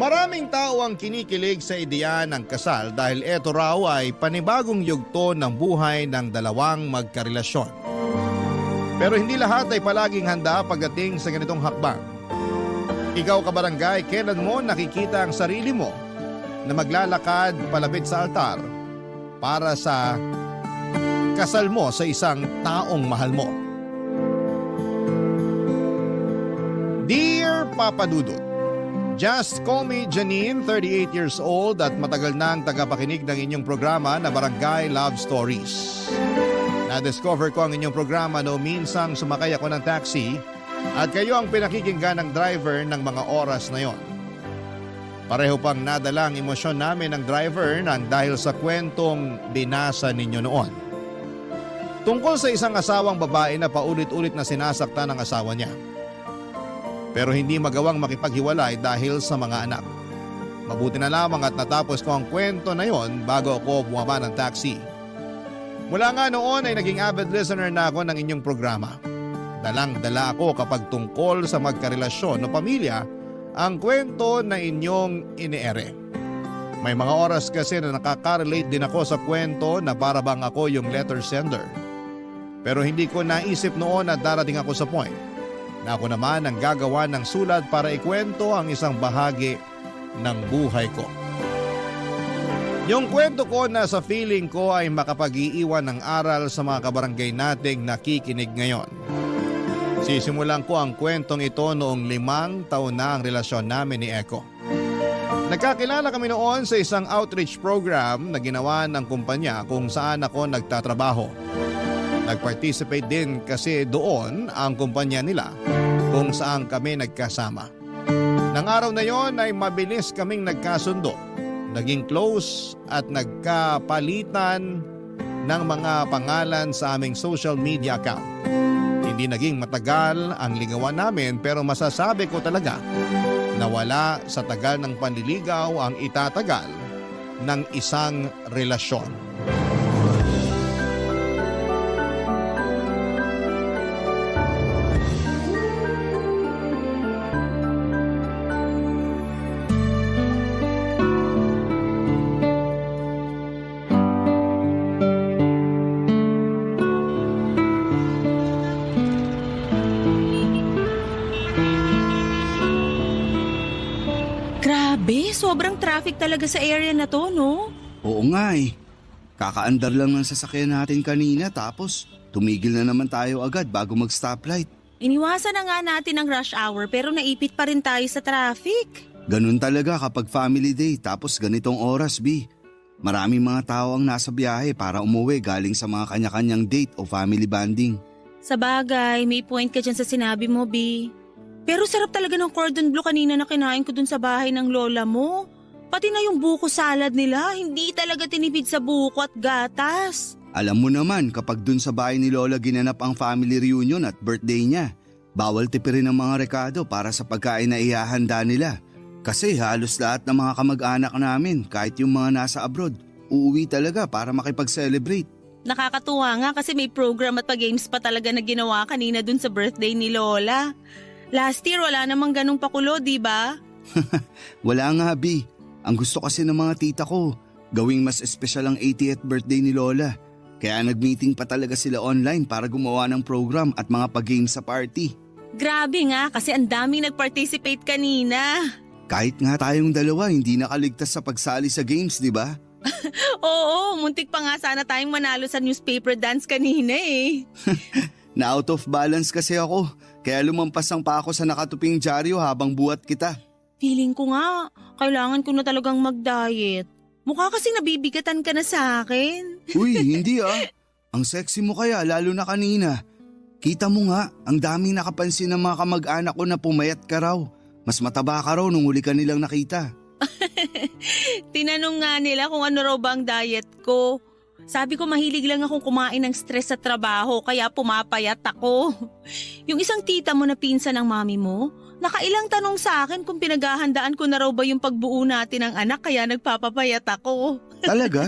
Maraming tao ang kinikilig sa ideya ng kasal dahil ito raw ay panibagong yugto ng buhay ng dalawang magkarelasyon. Pero hindi lahat ay palaging handa pagdating sa ganitong hakbang. Ikaw kabarangay, kailan mo nakikita ang sarili mo na maglalakad palapit sa altar para sa kasal mo sa isang taong mahal mo? Dear Papa Dudut, just call me Janine, 38 years old at matagal nang tagapakinig ng inyong programa na Barangay Love Stories. Na-discover ko ang inyong programa no minsang sumakay ako ng taxi at kayo ang pinakikinggan ng driver ng mga oras na yon. Pareho pang nadala ang emosyon namin ng driver nang dahil sa kwentong binasa ninyo noon. Tungkol sa isang asawang babae na paulit-ulit na sinasaktan ng asawa niya. Pero hindi magawang makipaghiwalay dahil sa mga anak. Mabuti na lamang at natapos ko ang kwento na yon bago ako bumaba ng taxi. Mula nga noon ay naging avid listener na ako ng inyong programa. Dalang-dala ako kapag tungkol sa magkarelasyon o pamilya ang kwento na inyong iniere. May mga oras kasi na nakaka-relate din ako sa kwento na para bang ako yung letter sender. Pero hindi ko naisip noon na darating ako sa point na ako naman ang gagawa ng sulat para ikwento ang isang bahagi ng buhay ko. Yung kwento ko na sa feeling ko ay makapag-iiwan ng aral sa mga kabarangay nating nakikinig ngayon. Sisimulan ko ang kwentong ito noong 5 taon na ang relasyon namin ni Eko. Nagkakilala kami noon sa isang outreach program na ginawa ng kumpanya kung saan ako nagtatrabaho. Nag-participate din kasi doon ang kumpanya nila kung saan kami nagkasama. Nang araw na yon ay mabilis kaming nagkasundo, naging close at nagkapalitan ng mga pangalan sa aming social media account. Hindi naging matagal ang ligawan namin pero masasabi ko talaga na wala sa tagal ng panliligaw ang itatagal ng isang relasyon. Grabe, sobrang traffic talaga sa area na to, no? Oo nga eh. Kakaandar lang ng sasakyan natin kanina tapos tumigil na naman tayo agad bago mag-stoplight. Iniwasan na nga natin ang rush hour pero naipit pa rin tayo sa traffic. Ganun talaga kapag family day tapos ganitong oras, B. Maraming mga tao ang nasa biyahe para umuwi galing sa mga kanya-kanyang date o family bonding. Sa bagay, may point ka dyan sa sinabi mo, B. Pero sarap talaga ng cordon bleu kanina na kinain ko dun sa bahay ng lola mo. Pati na yung buko salad nila, hindi talaga tinipid sa buko at gatas. Alam mo naman kapag dun sa bahay ni Lola ginanap ang family reunion at birthday niya, bawal tipirin ang mga rekado para sa pagkain na ihahanda nila. Kasi halos lahat ng mga kamag-anak namin, kahit yung mga nasa abroad, uuwi talaga para makipag-celebrate. Nakakatuwa nga kasi may program at pa-games pa talaga na ginawa kanina dun sa birthday ni Lola. Last year wala namang ganung pakulo, di ba? Wala nga, B. Ang gusto kasi ng mga tita ko, gawing mas espesyal ang 80th birthday ni Lola. Kaya nag-meeting pa talaga sila online para gumawa ng program at mga pag-games sa party. Grabe nga kasi ang daming nag-participate kanina. Kahit nga tayong dalawa hindi nakaligtas sa pagsali sa games, di ba? Oo, muntik pa nga sana tayong manalo sa newspaper dance kanina eh. Na out of balance kasi ako, kaya lumampasan pa ako sa nakatuping dyaryo habang buhat kita. Feeling ko nga, kailangan ko na talagang mag-diet. Mukha kasing nabibigatan ka na sa akin. Uy, hindi ah. Ang sexy mo kaya lalo na kanina. Kita mo nga, ang daming nakapansin ng mga kamag-anak ko na pumayat ka raw. Mas mataba ka raw nung huli ka nilang nakita. Tinanong nga nila kung ano raw ba ang diet ko. Sabi ko mahilig lang akong kumain ng stress sa trabaho kaya pumapayat ako. Yung isang tita mo na pinsan ng mami mo, nakailang tanong sa akin kung pinaghahandaan ko na raw ba yung pagbuo natin ng anak kaya nagpapapayat ako. Talaga?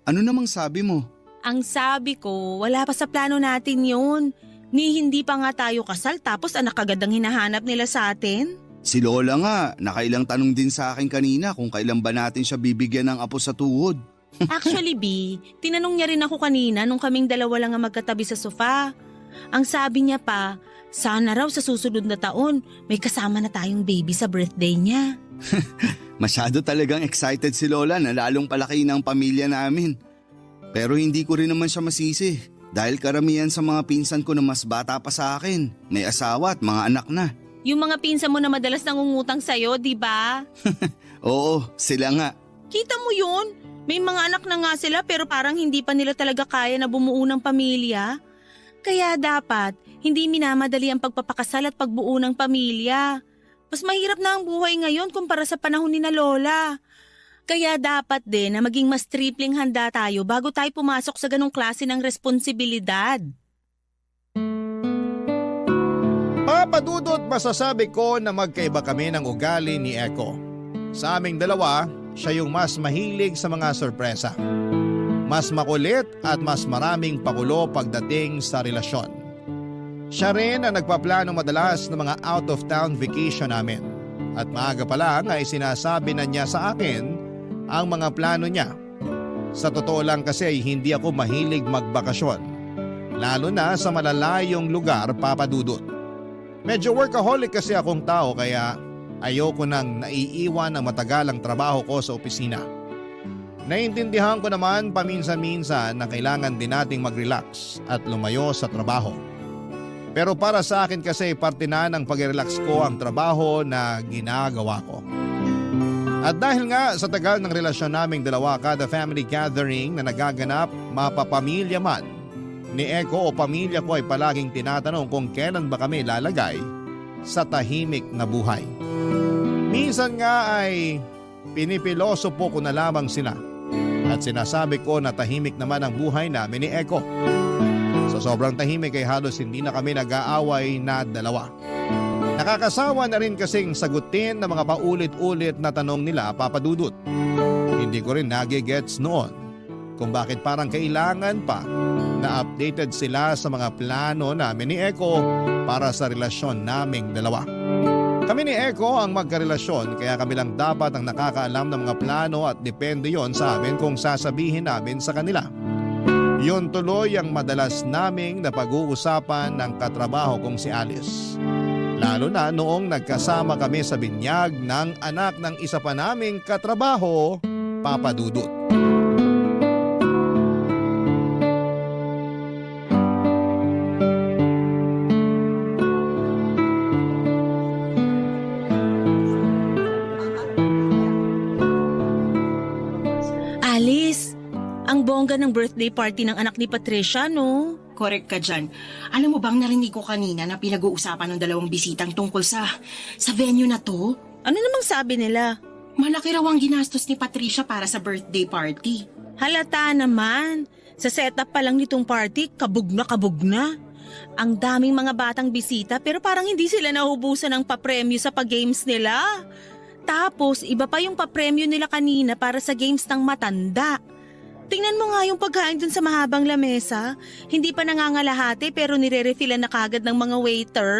Ano namang sabi mo? Ang sabi ko, wala pa sa plano natin yun. Ni hindi pa nga tayo kasal tapos anak agad ang hinahanap nila sa atin. Si Lola nga, nakailang tanong din sa akin kanina kung kailan ba natin siya bibigyan ng apo sa tuhod. Actually, B, tinanong niya rin ako kanina nung kaming dalawa lang ang magkatabi sa sofa. Ang sabi niya pa, sana raw sa susunod na taon may kasama na tayong baby sa birthday niya. Masyado talagang excited si Lola na lalong palaki ng pamilya namin. Pero hindi ko rin naman siya masisi dahil karamihan sa mga pinsan ko na mas bata pa sa akin, may asawa at mga anak na. Yung mga pinsan mo na madalas nangungutang sa'yo, di ba? Oo, sila nga. Kita mo yun? May mga anak na nga sila pero parang hindi pa nila talaga kaya na bumuo ng pamilya. Kaya dapat, hindi minamadali ang pagpapakasal at pagbuo ng pamilya. Mas mahirap na ang buhay ngayon kumpara sa panahon ni na Lola. Kaya dapat din na maging mas tripling handa tayo bago tayo pumasok sa ganong klase ng responsibilidad. Papadudot masasabi ko na magkaiba kami ng ugali ni Echo. Sa aming dalawa, siya yung mas mahilig sa mga sorpresa. Mas makulit at mas maraming pakulo pagdating sa relasyon. Siya rin ang nagpaplano madalas ng mga out-of-town vacation namin. At maaga pa lang ay sinasabi na niya sa akin ang mga plano niya. Sa totoo lang kasi ay hindi ako mahilig magbakasyon. Lalo na sa malalayong lugar, Papadudot. Medyo workaholic kasi akong tao kaya ayoko nang naiiwan ang matagalang trabaho ko sa opisina. Naiintindihan ko naman paminsan-minsan na kailangan din nating mag-relax at lumayo sa trabaho. Pero para sa akin kasi parte na ng pag-relax ko ang trabaho na ginagawa ko. At dahil nga sa tagal ng relasyon naming dalawa, kada family gathering na nagaganap, mapapamilya man ni Echo o pamilya ko ay palaging tinatanong kung kailan ba kami lalagay sa tahimik na buhay. Minsan nga ay pinipilosopo ko na lamang sila at sinasabi ko na tahimik naman ang buhay namin ni Echo. Sa sobrang tahimik ay halos hindi na kami nag-aaway na dalawa. Nakakasawa na rin kasing sagutin ng mga paulit-ulit na tanong nila, Papadudot. Hindi ko rin nagigets noon kung bakit parang kailangan pa na updated sila sa mga plano namin ni Echo para sa relasyon naming dalawa. Kami ni Echo ang magkarelasyon kaya kami lang dapat ang nakakaalam ng mga plano at depende yon sa amin kung sasabihin namin sa kanila. Yun tuloy ang madalas naming napag-uusapan ng katrabaho kong si Alice. Lalo na noong nagkasama kami sa binyag ng anak ng isa pa naming katrabaho, Papadudot. Alice, ang bongga ng birthday party ng anak ni Patricia, no? Correct ka dyan. Alam mo bang narinig ko kanina na pinag-uusapan ng dalawang bisitang tungkol sa venue na to? Ano namang sabi nila? Malaki raw ang ginastos ni Patricia para sa birthday party. Halata naman. Sa setup pa lang nitong party, kabog na kabog na. Ang daming mga batang bisita pero parang hindi sila nahubusan ng papremyo sa pag-games nila. Tapos iba pa yung papremyo nila kanina para sa games ng matanda. Tingnan mo nga yung pagkain dun sa mahabang lamesa. Hindi pa nangangalahati pero nire-refillan na kagad ng mga waiter.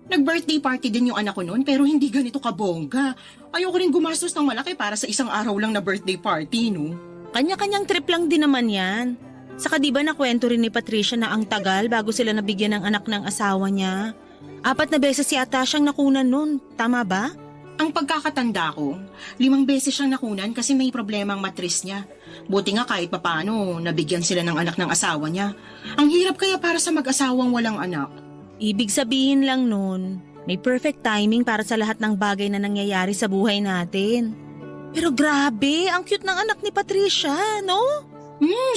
Nag-birthday party din yung anak ko noon pero hindi ganito kabongga. Ayoko rin gumastos ng malaki para sa isang araw lang na birthday party, no? Kanya-kanyang trip lang din naman yan. Saka di ba nakwento rin ni Patricia na ang tagal bago sila nabigyan ng anak ng asawa niya? 4 na beses yata siyang nakunan nun, tama ba? Ang pagkakatanda ko, 5 beses siyang nakunan kasi may problema ang matris niya. Buti nga kahit papano, nabigyan sila ng anak ng asawa niya. Ang hirap kaya para sa mag-asawang walang anak. Ibig sabihin lang nun, may perfect timing para sa lahat ng bagay na nangyayari sa buhay natin. Pero grabe, ang cute ng anak ni Patricia, no?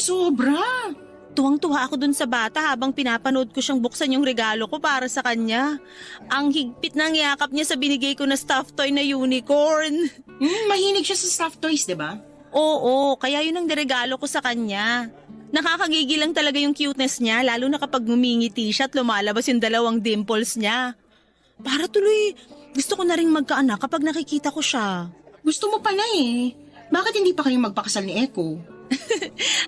Sobra! Tuwang-tuwa ako dun sa bata habang pinapanood ko siyang buksan yung regalo ko para sa kanya. Ang higpit ng yakap niya sa binigay ko na stuffed toy na unicorn. Mahilig siya sa stuffed toys, di ba? Oo, kaya yun ang niregalo ko sa kanya. Nakakagigil lang talaga yung cuteness niya, lalo na kapag ngumingiti siya at lumalabas yung 2 dimples niya. Para tuloy, gusto ko na rin magkaanak kapag nakikita ko siya. Gusto mo pala eh. Bakit hindi pa kayo magpakasal ni Echo?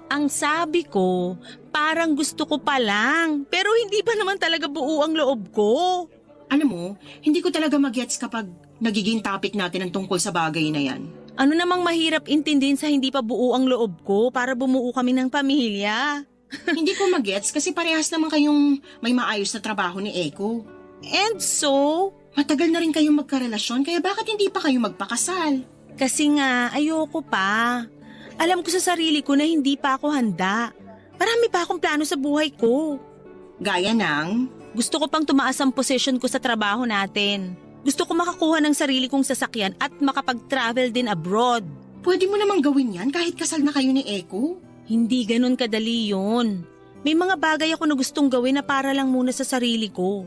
Ang sabi ko, parang gusto ko pa lang, pero hindi pa naman talaga buo ang loob ko. Alam mo, hindi ko talaga magets kapag nagiging topic natin ang tungkol sa bagay na yan? Ano namang mahirap intindihin sa hindi pa buo ang loob ko para bumuo kami ng pamilya? Hindi ko magets kasi parehas naman kayong may maayos na trabaho ni Eko. And so, Matagal na rin kayong magkarelasyon kaya bakit hindi pa kayo magpakasal? kasi nga ayoko pa. Alam ko sa sarili ko na hindi pa ako handa. Marami pa akong plano sa buhay ko. Gaya ng, Gusto ko pang tumaas ang position ko sa trabaho natin. Gusto ko makakuha ng sarili kong sasakyan at makapag-travel din abroad. pwede mo namang gawin yan kahit kasal na kayo ni Eko? Hindi ganun kadali yun. May mga bagay ako na gustong gawin na para lang muna sa sarili ko.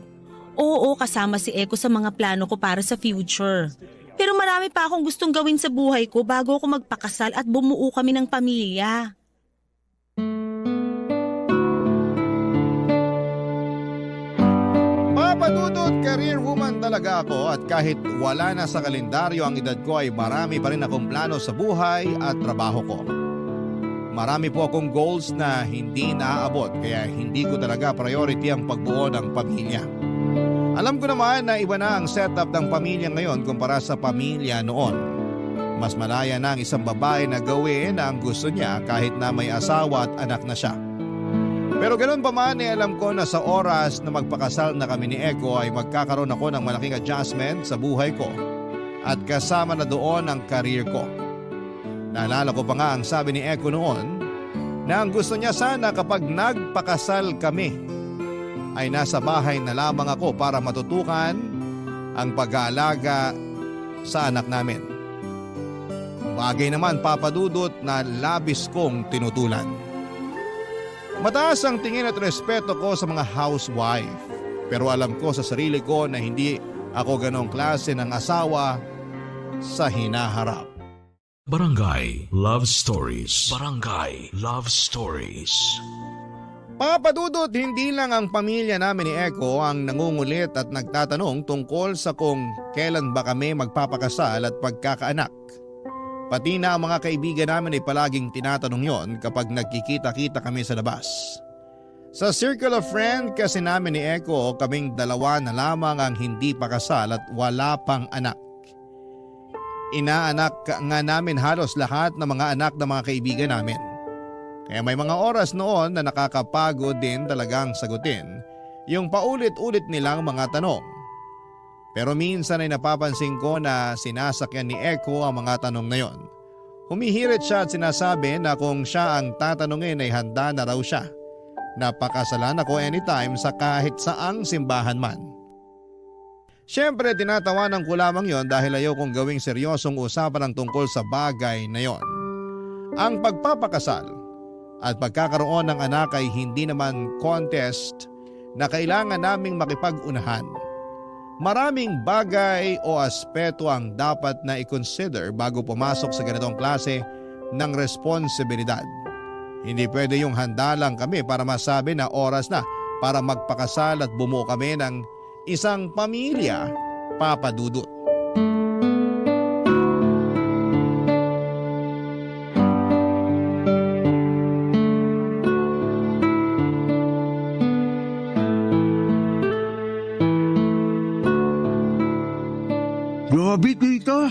Oo, kasama si Eko sa mga plano ko para sa future. Pero marami pa akong gustong gawin sa buhay ko bago ako magpakasal at bumuo kami ng pamilya. Papadudot career woman talaga ako at kahit wala na sa kalendaryo ang edad ko ay marami pa rin akong plano sa buhay at trabaho ko. Marami po akong goals na hindi naaabot kaya hindi ko talaga priority ang pagbuo ng pamilya. Alam ko naman na iba na ang setup ng pamilya ngayon kumpara sa pamilya noon. Mas malaya na ang isang babae na gawin ang gusto niya kahit na may asawa at anak na siya. Pero ganoon pa man alam ko na sa oras na magpakasal na kami ni Eko ay magkakaroon ako ng malaking adjustment sa buhay ko at kasama na doon ang career ko. Naalala ko pa nga ang sabi ni Eko noon na ang gusto niya sana kapag nagpakasal kami ay nasa bahay na lamang ako para matutukan ang pag-aalaga sa anak namin. Bagay naman papadudot na labis kong tinutulan. Mataas ang tingin at respeto ko sa mga housewife. Pero alam ko sa sarili ko na hindi ako ganong klase ng asawa sa hinaharap. Barangay Love Stories. Barangay Love Stories. Papadudot, hindi lang ang pamilya namin ni Eko ang nangungulit at nagtatanong tungkol sa kung kailan ba kami magpapakasal at pagkakaanak. Pati na ang mga kaibigan namin ay palaging tinatanong yon kapag nagkikita-kita kami sa labas. Sa circle of friend kasi namin ni Eko, kaming dalawa na lamang ang hindi pa kasal at wala pang anak. Inaanak nga namin halos lahat ng mga anak ng mga kaibigan namin. Kaya may mga oras noon na nakakapagod din talagang sagutin yung paulit-ulit nilang mga tanong. Pero minsan ay napapansin ko na sinasakyan ni Eko ang mga tanong na yon. Humihirit siya at sinasabi na kung siya ang tatanungin ay handa na raw siya. Napakasalan ako anytime sa kahit saang simbahan man. Siyempre tinatawanan ko lamang yon dahil ayaw kong gawing seryosong usapan ang tungkol sa bagay na yon. Ang pagpapakasal at pagkakaroon ng anak ay hindi naman contest na kailangan naming makipag-unahan. Maraming bagay o aspeto ang dapat na i-consider bago pumasok sa ganitong klase ng responsibilidad. Hindi pwede yung handa lang kami para masabi na oras na para magpakasal at bumuo kami ng isang pamilya, papadudot. Grabe tita,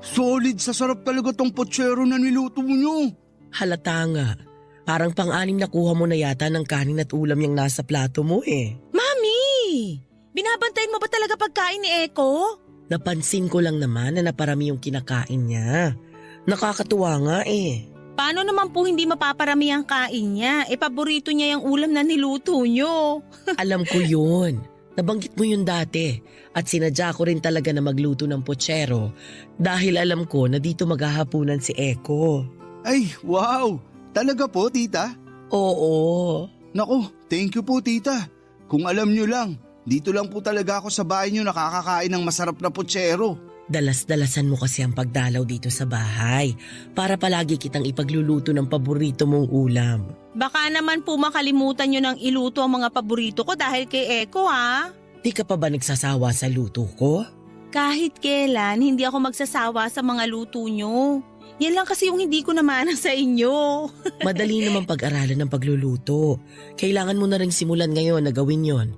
solid sa sarap talaga tong pochero na niluto nyo. Halata nga. Parang pang-anim na kuha mo na yata ng kanin at ulam yung nasa plato mo eh. Mami! Binabantayan mo ba talaga pagkain ni Eko? Napansin ko lang naman na naparami yung kinakain niya. Nakakatuwa nga eh. Paano naman po hindi mapaparami ang kain niya? Paborito niya yung ulam na niluto niyo. Alam ko yun. Nabanggit mo yun dati. At sinadya ko rin talaga na magluto ng pochero dahil alam ko na dito maghahapunan si Eko. Ay, wow! Talaga po tita? Oo. Naku, thank you po tita. Kung alam nyo lang, dito lang po talaga ako sa bahay nyo nakakakain ng masarap na pochero. Dalas-dalasan mo kasi ang pagdalaw dito sa bahay para palagi kitang ipagluluto ng paborito mong ulam. Baka naman po makalimutan niyo ng iluto ang mga paborito ko dahil kay Eko ha? Di ka pa ba nagsasawa sa luto ko? Kahit kailan, hindi ako magsasawa sa mga luto niyo. Yan lang kasi yung hindi ko namana sa inyo. Madali naman pag-aralan ng pagluluto. Kailangan mo na rin simulan ngayon na gawin yon.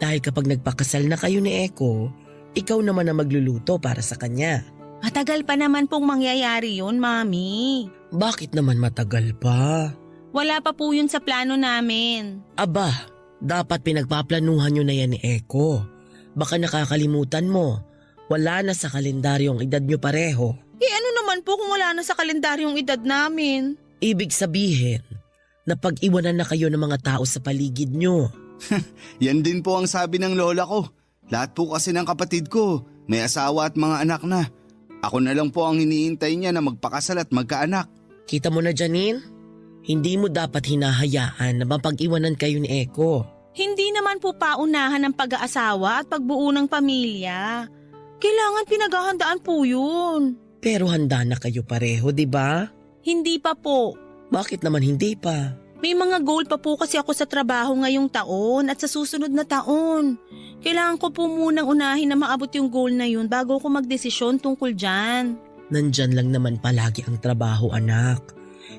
Dahil kapag nagpakasal na kayo ni Eko, Ikaw naman na magluluto para sa kanya. Matagal pa naman pong mangyayari yun, Mami. Bakit naman matagal pa? Wala pa po yun sa plano namin. Aba, dapat pinagpaplanuhan nyo na yan ni Eko. Baka nakakalimutan mo. Wala na sa kalendaryo ang edad nyo pareho. Ano naman po kung wala na sa kalendaryong edad namin? Ibig sabihin, napag-iwanan na kayo ng mga tao sa paligid nyo. Yan din po ang sabi ng lola ko. Lahat po kasi ng kapatid ko, may asawa at mga anak na. Ako na lang po ang hinihintay niya na magpakasal at magkaanak. Kita mo na, Janine? Hindi mo dapat hinahayaan na mapag-iwanan kayo ni Eko. Hindi naman po paunahan ng pag-aasawa at pagbuo ng pamilya. Kailangan pinaghahandaan po yun. Pero handa na kayo pareho, di ba? Hindi pa po. Bakit naman hindi pa? May mga goal pa po kasi ako sa trabaho ngayong taon at sa susunod na taon. Kailangan ko po munang unahin na maabot yung goal na yun bago ko magdesisyon tungkol dyan. Nandyan lang naman palagi ang trabaho, anak.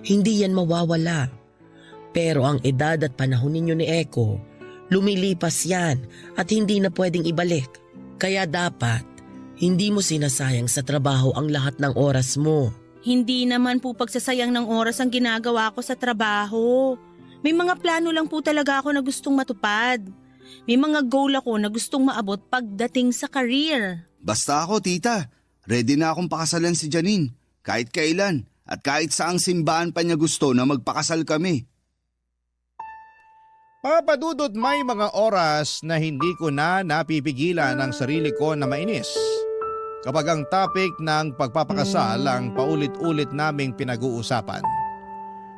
Hindi yan mawawala. Pero ang edad at panahon ninyo ni Eko, lumilipas yan at hindi na pwedeng ibalik. Kaya dapat, hindi mo sinasayang sa trabaho ang lahat ng oras mo. Hindi naman po pagsasayang ng oras ang ginagawa ko sa trabaho. May mga plano lang po talaga ako na gustong matupad. May mga goal ako na gustong maabot pagdating sa career. Basta ako, tita. Ready na akong pakasalan si Janine. Kahit kailan at kahit saang simbahan pa niya gusto na magpakasal kami. Papadudot, may mga oras na hindi ko na napipigilan ang sarili ko na mainis. Kapag ang topic ng pagpapakasal ang paulit-ulit naming pinag-uusapan.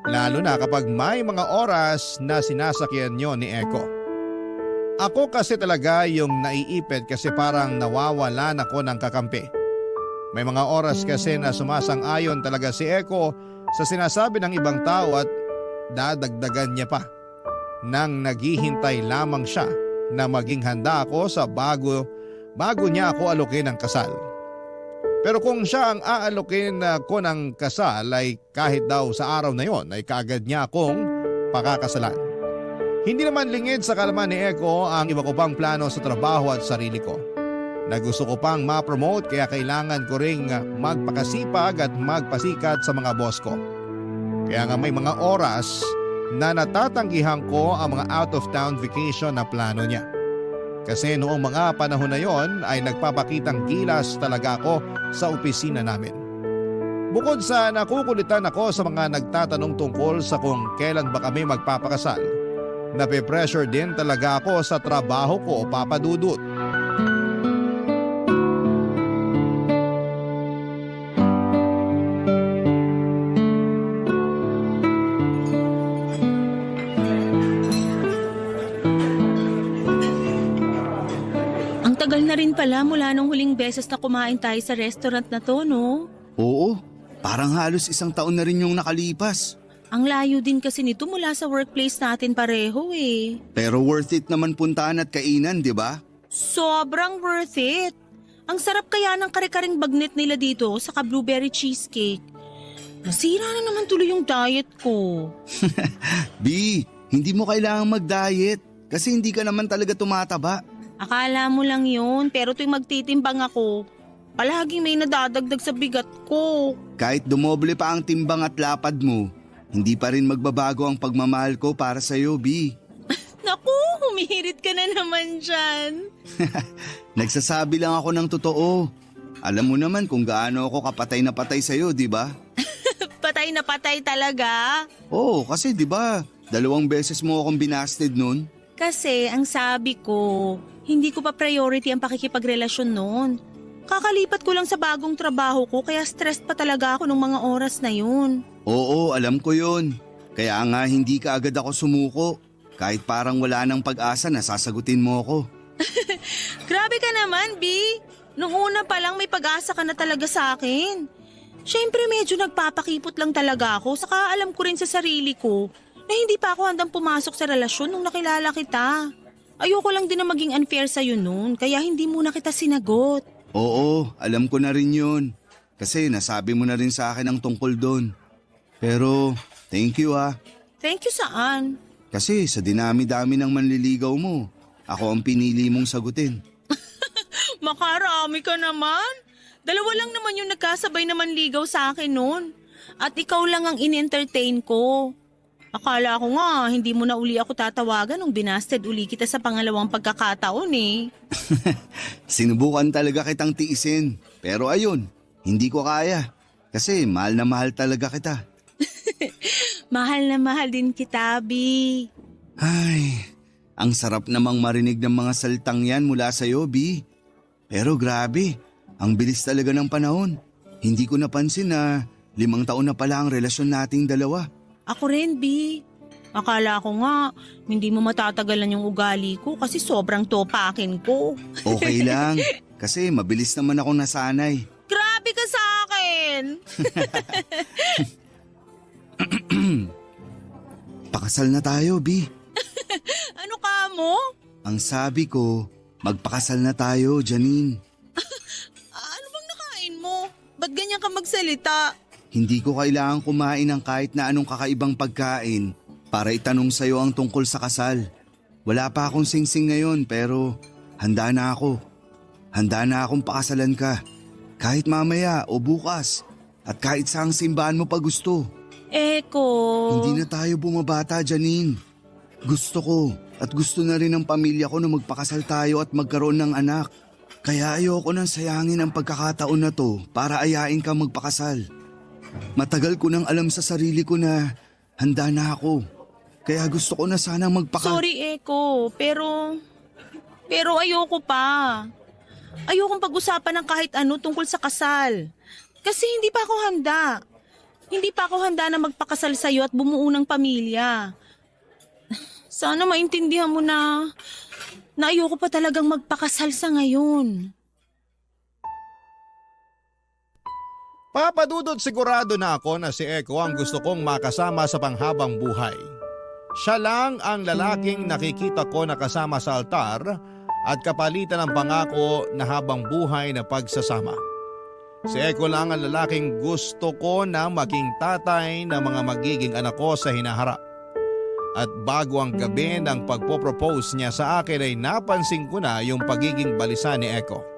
Lalo na kapag may mga oras na sinasakyan nyo ni Eko. Ako kasi talaga yung naiipit kasi parang nawawalan ako ng kakampi. May mga oras kasi na sumasang-ayon talaga si Eko sa sinasabi ng ibang tao at dadagdagan niya pa nang naghihintay lamang siya na maging handa ako sa bago niya ako alokin ng kasal. Pero kung siya ang aalokin ko ng kasal ay kahit daw sa araw na yon ay kaagad niya akong pakakasalan. Hindi naman lingid sa kalaman ni Eko ang iba ko pang plano sa trabaho at sarili ko. Na gusto ko pang ma-promote kaya kailangan ko ring magpakasipag at magpasikat sa mga boss ko. Kaya nga may mga oras na natatanggihan ko ang mga out of town vacation na plano niya. Kasi noong mga panahon na yon ay nagpapakitang gilas talaga ako sa opisina namin. Bukod sa nakukulitan ako sa mga nagtatanong tungkol sa kung kailan ba kami magpapakasal, nape-pressure din talaga ako sa trabaho ko o papadudot. Tagal na rin pala mula nung huling beses na kumain tayo sa restaurant na to, no? Oo, parang halos 1 taon na rin yung nakalipas. Ang layo din kasi nito mula sa workplace natin pareho eh. Pero worth it naman puntahan at kainan, di ba? Sobrang worth it. Ang sarap kaya ng kare-karing bagnet nila dito saka blueberry cheesecake. Nasira na naman tuloy yung diet ko. B, hindi mo kailangang mag-diet kasi hindi ka naman talaga tumataba. Akala mo lang yun, pero tuwing magtitimbang ako, palaging may nadadagdag sa bigat ko. Kahit dumoble pa ang timbang at lapad mo, hindi pa rin magbabago ang pagmamahal ko para sa'yo, B. Naku, humihirit ka na naman dyan. Nagsasabi lang ako ng totoo. Alam mo naman kung gaano ako kapatay na patay sa'yo, di ba? Patay na patay talaga. Oo, kasi di ba, 2 beses mo akong binasted nun. Kasi ang sabi ko, hindi ko pa priority ang pakikipagrelasyon noon. Kakalipat ko lang sa bagong trabaho ko kaya stressed pa talaga ako ng mga oras na yun. Oo, alam ko yun. Kaya nga hindi ka agad ako sumuko. Kahit parang wala nang pag-asa na sasagutin mo ako. Grabe ka naman, B. Nung una pa lang may pag-asa ka na talaga sa akin. Siyempre medyo nagpapakipot lang talaga ako saka alam ko rin sa sarili ko na hindi pa ako handang pumasok sa relasyon nung nakilala kita. Ayoko lang din na maging unfair sa'yo noon kaya hindi muna kita sinagot. Oo, alam ko na rin yun. Kasi nasabi mo na rin sa akin ang tungkol doon. Pero thank you ah. Thank you saan? Kasi sa dinami-dami ng manliligaw mo, ako ang pinili mong sagutin. Makarami ka naman. Dalawa lang naman yung nagkasabay naman ligaw sa akin noon. At ikaw lang ang in-entertain ko. Akala ko nga, hindi mo na uli ako tatawagan nung binasted uli kita sa pangalawang pagkakataon eh. Sinubukan talaga kitang tiisin. Pero ayun, hindi ko kaya. Kasi mahal na mahal talaga kita. Mahal na mahal din kita, Bi. Ay, ang sarap namang marinig ng mga salitang yan mula sa'yo, B. Pero grabe, ang bilis talaga ng panahon. Hindi ko napansin na 5 taon na pala ang relasyon nating dalawa. Ako rin, Bi. Akala ko nga, hindi mo matatagalan yung ugali ko kasi sobrang topakin ko. Okay lang, kasi mabilis naman akong nasanay. Grabe ka sa akin! Pakasal na tayo, B. Ano ka mo? Ang sabi ko, magpakasal na tayo, Janine. Ano bang nakain mo? Ba't ganyan ka magsalita? Hindi ko kailangan kumain ng kahit na anong kakaibang pagkain para itanong sa'yo ang tungkol sa kasal. Wala pa akong singsing ngayon pero handa na ako. Handa na akong pakasalan ka. Kahit mamaya o bukas at kahit saang simbahan mo pa gusto. Eko. Hindi na tayo bumabata, Janine. Gusto ko at gusto na rin ng pamilya ko na magpakasal tayo at magkaroon ng anak. Kaya ayoko nang sayangin ang pagkakataon na to para ayain ka magpakasal. Matagal ko nang alam sa sarili ko na handa na ako. Kaya gusto ko na sanang Sorry, Eko. Pero ayoko pa. Ayokong pag-usapan ng kahit ano tungkol sa kasal. Kasi hindi pa ako handa. Hindi pa ako handa na magpakasal sa'yo at bumuo ng pamilya. Sana maintindihan mo na ayoko pa talagang magpakasal sa ngayon. Papadudot sigurado na ako na si Eko ang gusto kong makasama sa panghabang buhay. Siya lang ang lalaking nakikita ko na kasama sa altar at kapalitan ng pangako na habang buhay na pagsasama. Si Eko lang ang lalaking gusto ko na maging tatay ng mga magiging anak ko sa hinaharap. At bago ang gabi ng pagpopropose niya sa akin ay napansin ko na yung pagiging balisa ni Eko.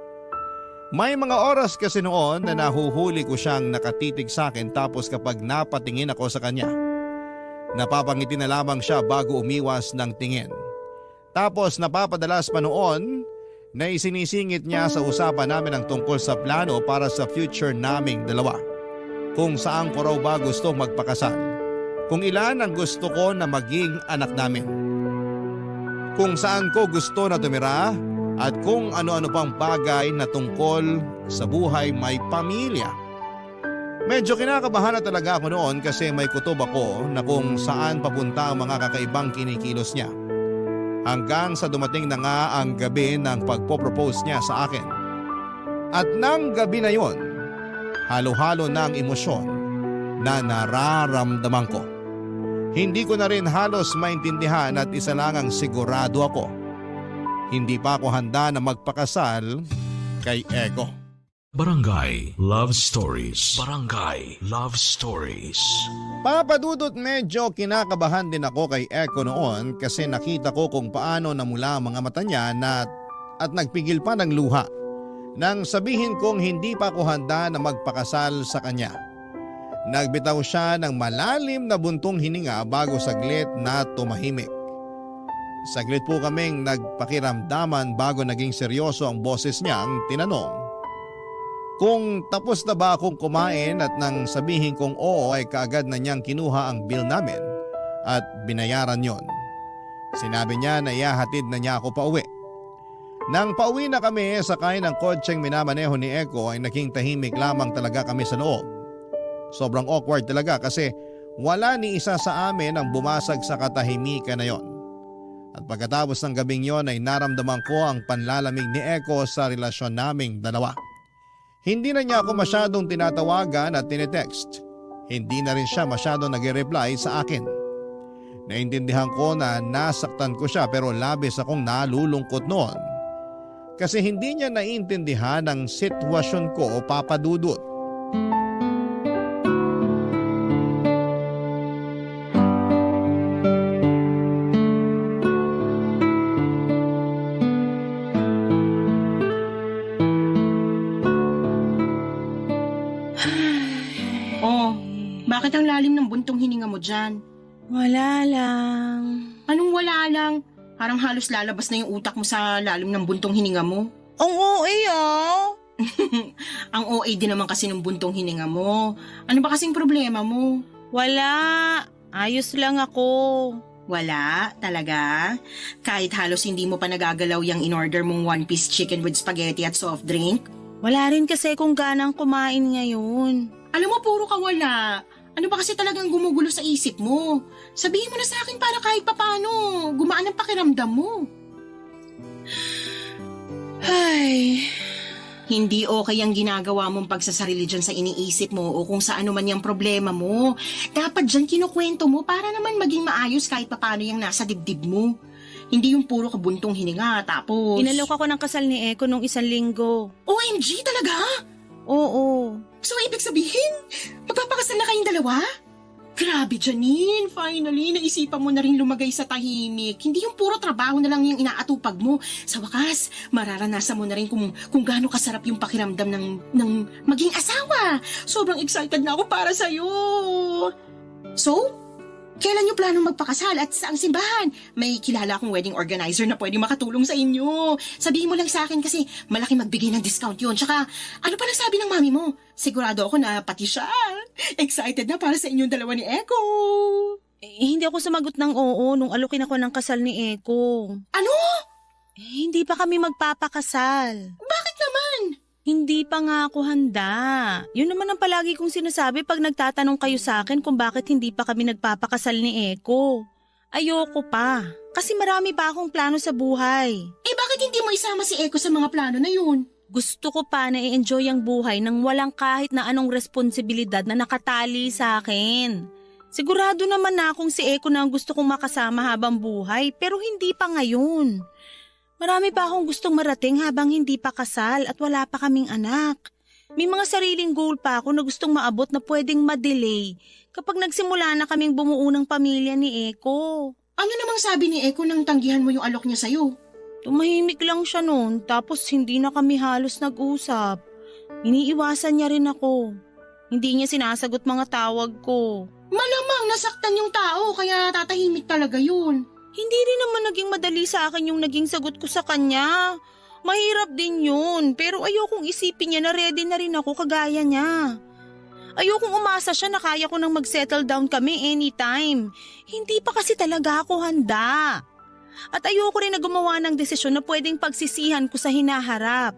May mga oras kasi noon na nahuhuli ko siyang nakatitig sa akin tapos kapag napatingin ako sa kanya, napapangiti na lamang siya bago umiwas ng tingin. Tapos napapadalas pa noon na isinisingit niya sa usapan namin ang tungkol sa plano para sa future naming dalawa. Kung saan ko raw ba gusto magpakasal, kung ilan ang gusto ko na maging anak namin, kung saan ko gusto na tumira, at kung ano-ano pang bagay na tungkol sa buhay may pamilya. Medyo kinakabahan na talaga ako noon kasi may kutob ako na kung saan papunta ang mga kakaibang kinikilos niya. Hanggang sa dumating na nga ang gabi ng pagpopropose niya sa akin. At nang gabi na yon, halo-halo na ang emosyon na nararamdaman ko. Hindi ko na rin halos maintindihan at isa lang ang sigurado ako. Hindi pa ako handa na magpakasal kay Eko. Barangay Love Stories. Barangay Love Stories. Papadudot medyo kinakabahan din ako kay Eko noon kasi nakita ko kung paano namula ang mga mata niya at nagpigil pa ng luha nang sabihin kong hindi pa ako handa na magpakasal sa kanya. Nagbitaw siya ng malalim na buntong hininga bago saglit na tumahimik. Saglit po kaming nagpakiramdaman bago naging seryoso ang boses niyang tinanong kung tapos na ba akong kumain at nang sabihin kong oo ay kaagad na niyang kinuha ang bill namin at binayaran yon. Sinabi niya na ihahatid na niya ako pauwi. Nang pauwi na kami sakay ng kotseng minamaneho ni Eko ay naging tahimik lamang talaga kami sa loob. Sobrang awkward talaga kasi wala ni isa sa amin ang bumasag sa katahimikan na yon. At pagkatapos ng gabing yon ay naramdaman ko ang panlalamig ni Eko sa relasyon naming dalawa. Hindi na niya ako masyadong tinatawagan at tinetext. Hindi na rin siya masyadong nag-reply sa akin. Naintindihan ko na nasaktan ko siya pero labis akong nalulungkot noon. Kasi hindi niya naiintindihan ang sitwasyon ko o papadudot. Oh, bakit ang lalim ng buntong hininga mo dyan? Wala lang. Anong wala lang? Parang halos lalabas na yung utak mo sa lalim ng buntong hininga mo. Ang OA ah. Ang OA din naman kasi ng buntong hininga mo. Ano ba kasing problema mo? Wala. Ayos lang ako. Wala? Talaga? Kahit halos hindi mo pa nagagalaw yung in-order mong one-piece chicken with spaghetti at soft drink? Wala rin kasi kung ganang kumain ngayon. Alam mo, puro ka wala. Ano ba kasi talagang gumugulo sa isip mo? Sabihin mo na sa akin para kahit papano, gumaan ang pakiramdam mo. Ay, Hindi okay ang ginagawa mong pagsasarili dyan sa iniisip mo o kung sa ano man yung problema mo. Dapat dyan kinukwento mo para naman maging maayos kahit papano yung nasa dibdib mo. Hindi yung puro kabuntong hininga tapos... inalok ako ng kasal ni Eko nung 1 linggo. OMG talaga? Oo. So ibig sabihin, magpapakasal na kayong dalawa? Grabe, Janine. Finally, naisipan mo na rin lumagay sa tahimik. Hindi yung puro trabaho na lang yung inaatupag mo. Sa wakas, mararanasan mo na rin kung gaano kasarap yung pakiramdam ng maging asawa. Sobrang excited na ako para sa'yo. So, kailan niyo planong magpakasal at saang simbahan? May kilala akong wedding organizer na pwede makatulong sa inyo. Sabihin mo lang sa akin kasi malaki magbigay ng discount yun. Tsaka, ano pa sabi ng mami mo? Sigurado ako na pati siya. Excited na para sa inyong dalawa ni Eko. Hindi ako sumagot ng oo nung alokin ako ng kasal ni Eko. Ano? Hindi pa kami magpapakasal. Bakit naman? Hindi pa nga ako handa. Yun naman ang palagi kong sinasabi pag nagtatanong kayo sa akin kung bakit hindi pa kami nagpapakasal ni Eko. Ayoko pa. Kasi marami pa akong plano sa buhay. Bakit hindi mo isama si Eko sa mga plano na yun? Gusto ko pa na i-enjoy ang buhay nang walang kahit na anong responsibilidad na nakatali sa akin. Sigurado naman na akong si Eko na ang gusto kong makasama habang buhay pero hindi pa ngayon. Marami pa akong gustong marating habang hindi pa kasal at wala pa kaming anak. May mga sariling goal pa ako na gustong maabot na pwedeng ma-delay kapag nagsimula na kaming bumuo ng pamilya ni Eko. Ano namang sabi ni Eko nang tanggihan mo yung alok niya sa'yo? Tumahimik lang siya noon tapos hindi na kami halos nag-usap. Iniiwasan niya rin ako. Hindi niya sinasagot mga tawag ko. Malamang nasaktan yung tao kaya tatahimik talaga yun. Hindi rin naman naging madali sa akin yung naging sagot ko sa kanya. Mahirap din yun, pero ayokong isipin niya na ready na rin ako kagaya niya. Ayokong umasa siya na kaya ko nang mag-settle down kami anytime. Hindi pa kasi talaga ako handa. At ayoko rin na gumawa ng desisyon na pwedeng pagsisihan ko sa hinaharap.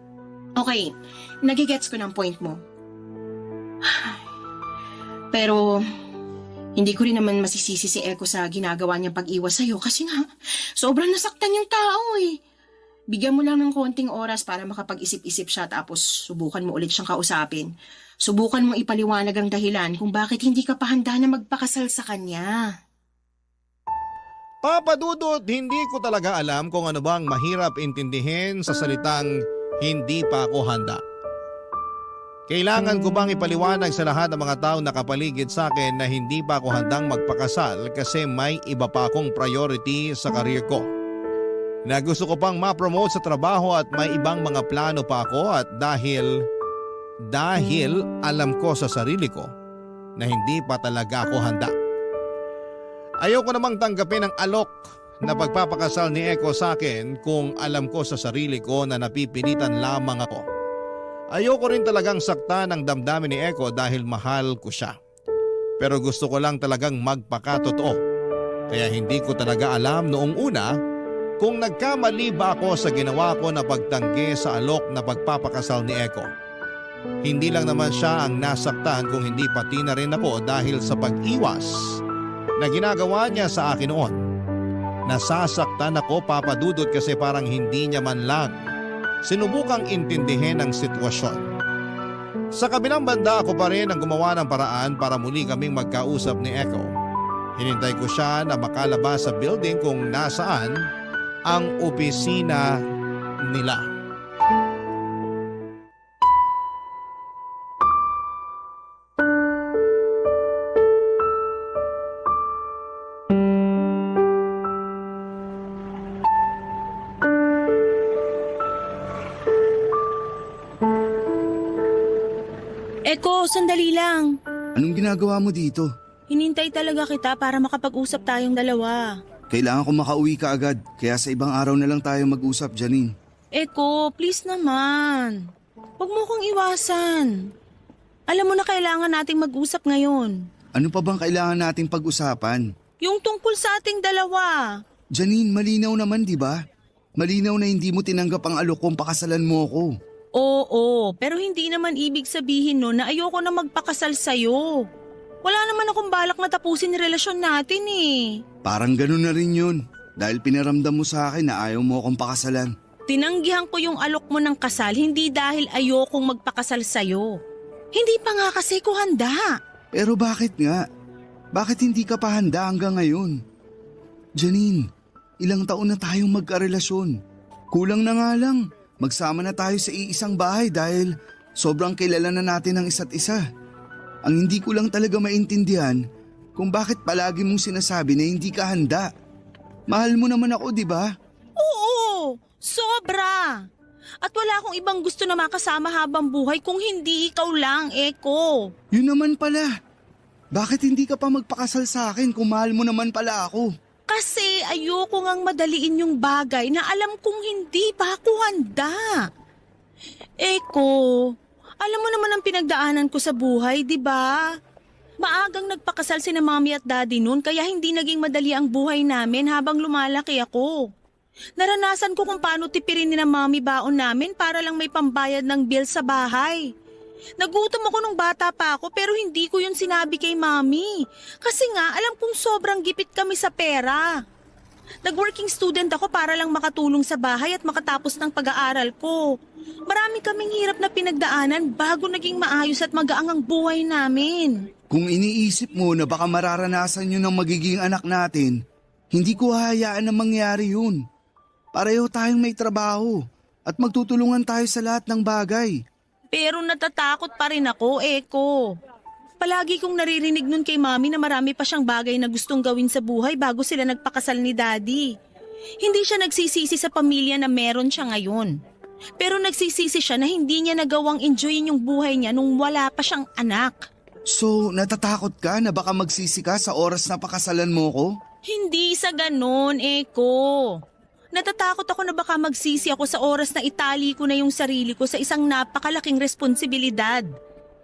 Okay, nagigets ko ng point mo. Pero... hindi ko rin naman masisisi si Eko sa ginagawa niyang pag-iwas sa'yo kasi nga, sobrang nasaktan yung tao eh. Bigyan mo lang ng konting oras para makapag-isip-isip siya tapos subukan mo ulit siyang kausapin. Subukan mo ipaliwanag ang dahilan kung bakit hindi ka pa handa na magpakasal sa kanya. Papa Dudut, hindi ko talaga alam kung ano bang mahirap intindihin sa salitang hindi pa ako handa. Kailangan ko bang ipaliwanag sa lahat ng mga tao na kapaligid sa akin na hindi pa ako handang magpakasal kasi may iba pa akong priority sa career ko? Na gusto ko pang ma-promote sa trabaho at may ibang mga plano pa ako at dahil alam ko sa sarili ko na hindi pa talaga ako handa. Ayoko namang tanggapin ang alok na pagpapakasal ni Eko sa akin kung alam ko sa sarili ko na napipilitan lamang ako. Ayoko rin talagang sakta ng damdamin ni Eko dahil mahal ko siya. Pero gusto ko lang talagang magpakatotoo. Kaya hindi ko talaga alam noong una kung nagkamali ba ako sa ginawa ko na pagtanggi sa alok na pagpapakasal ni Eko. Hindi lang naman siya ang nasaktan kung hindi pati na rin ako dahil sa pag-iwas na ginagawa niya sa akin noon. Nasasaktan ako, Papa Dudut, kasi parang hindi niya man lang sinubukang intindihin ang sitwasyon. Sa kabilang banda ako pa rin ang gumawa ng paraan para muli kaming magkausap ni Eko. Hinintay ko siya na makalabas sa building kung nasaan ang opisina nila. Eko, sandali lang. Anong ginagawa mo dito? Hinintay talaga kita para makapag-usap tayong dalawa. Kailangan ko makauwi ka agad, kaya sa ibang araw na lang tayo mag-usap, Janine. Eko, please naman. Huwag mo kong iwasan. Alam mo na kailangan nating mag-usap ngayon. Ano pa bang kailangan nating pag-usapan? Yung tungkol sa ating dalawa. Janine, malinaw naman, di ba? Malinaw na hindi mo tinanggap ang alok kung pakasalan mo ako. Oo, pero hindi naman ibig sabihin no na ayoko na magpakasal sa'yo. Wala naman akong balak na tapusin yung relasyon natin eh. Parang ganun na rin yun. Dahil pinaramdam mo sa akin na ayaw mo akong pakasalan. Tinanggihan ko yung alok mo ng kasal hindi dahil ayokong magpakasal sa'yo. Hindi pa nga kasi ko handa. Pero bakit nga? Bakit hindi ka pa handa hanggang ngayon? Janine, ilang taon na tayong magkarelasyon. Kulang na nga lang. Magsama na tayo sa iisang bahay dahil sobrang kilala na natin ang isa't isa. Ang hindi ko lang talaga maintindihan kung bakit palagi mong sinasabi na hindi ka handa. Mahal mo naman ako, di ba? Oo, sobra. At wala akong ibang gusto na makasama habang buhay kung hindi ikaw lang, Eko. Yun naman pala. Bakit hindi ka pa magpakasal sa akin kung mahal mo naman pala ako? Kasi ayoko ngang madaliin yung bagay na alam kong hindi pa ako handa. Eko, alam mo naman ang pinagdaanan ko sa buhay, di ba? Maagang nagpakasal sina mami at daddy noon kaya hindi naging madali ang buhay namin habang lumalaki ako. Naranasan ko kung paano tipirin ni na mami baon namin para lang may pambayad ng bill sa bahay. Nagutom ako nung bata pa ako pero hindi ko yun sinabi kay mami. Kasi nga alam kong sobrang gipit kami sa pera. Nag-working student ako para lang makatulong sa bahay at makatapos ng pag-aaral ko. Marami kaming hirap na pinagdaanan bago naging maayos at magaang ang buhay namin. Kung iniisip mo na baka mararanasan yun ng magiging anak natin, hindi ko hahayaan na mangyari yun. Pareho tayong may trabaho at magtutulungan tayo sa lahat ng bagay. Pero natatakot pa rin ako, Eko. Palagi kong naririnig nun kay mami na marami pa siyang bagay na gustong gawin sa buhay bago sila nagpakasal ni daddy. Hindi siya nagsisisi sa pamilya na meron siya ngayon. Pero nagsisisi siya na hindi niya nagawang enjoyin yung buhay niya nung wala pa siyang anak. So, natatakot ka na baka magsisi ka sa oras na pakasalan mo ko? Hindi sa ganon, Eko. Natatakot ako na baka magsisi ako sa oras na itali ko na yung sarili ko sa isang napakalaking responsibilidad.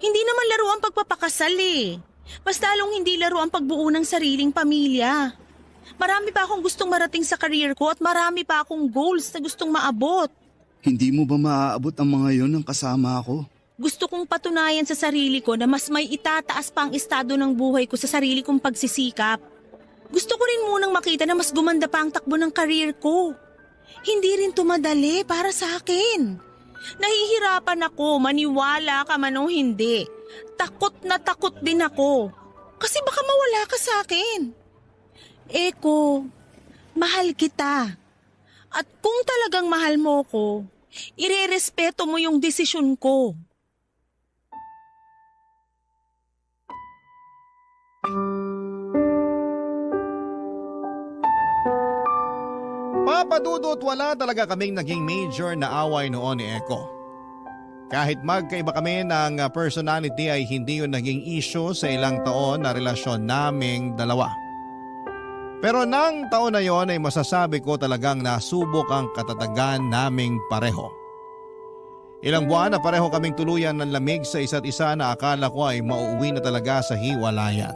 Hindi naman laro ang pagpapakasal eh. Mas lalong hindi laro ang pagbuo ng sariling pamilya. Marami pa akong gustong marating sa career ko at marami pa akong goals na gustong maabot. Hindi mo ba maaabot ang mga yon ng kasama ako? Gusto kong patunayan sa sarili ko na mas may itataas pa ang estado ng buhay ko sa sarili kong pagsisikap. Gusto ko rin munang makita na mas gumanda pa ang takbo ng career ko. Hindi rin tumadali para sa akin. Nahihirapan ako, maniwala ka man o hindi. Takot na takot din ako. Kasi baka mawala ka sa akin. Eko, mahal kita. At kung talagang mahal mo ko, irerespeto mo yung desisyon ko. Papadudot wala talaga kaming naging major na away noon ni Eko. Kahit magkaiba kami ng personality ay hindi yun naging issue sa ilang taon na relasyon naming dalawa. Pero nang taon na yon ay masasabi ko talagang nasubok ang katatagan naming pareho. Ilang buwan na pareho kaming tuluyan ng lamig sa isa't isa na akala ko ay mauuwi na talaga sa hiwalayan.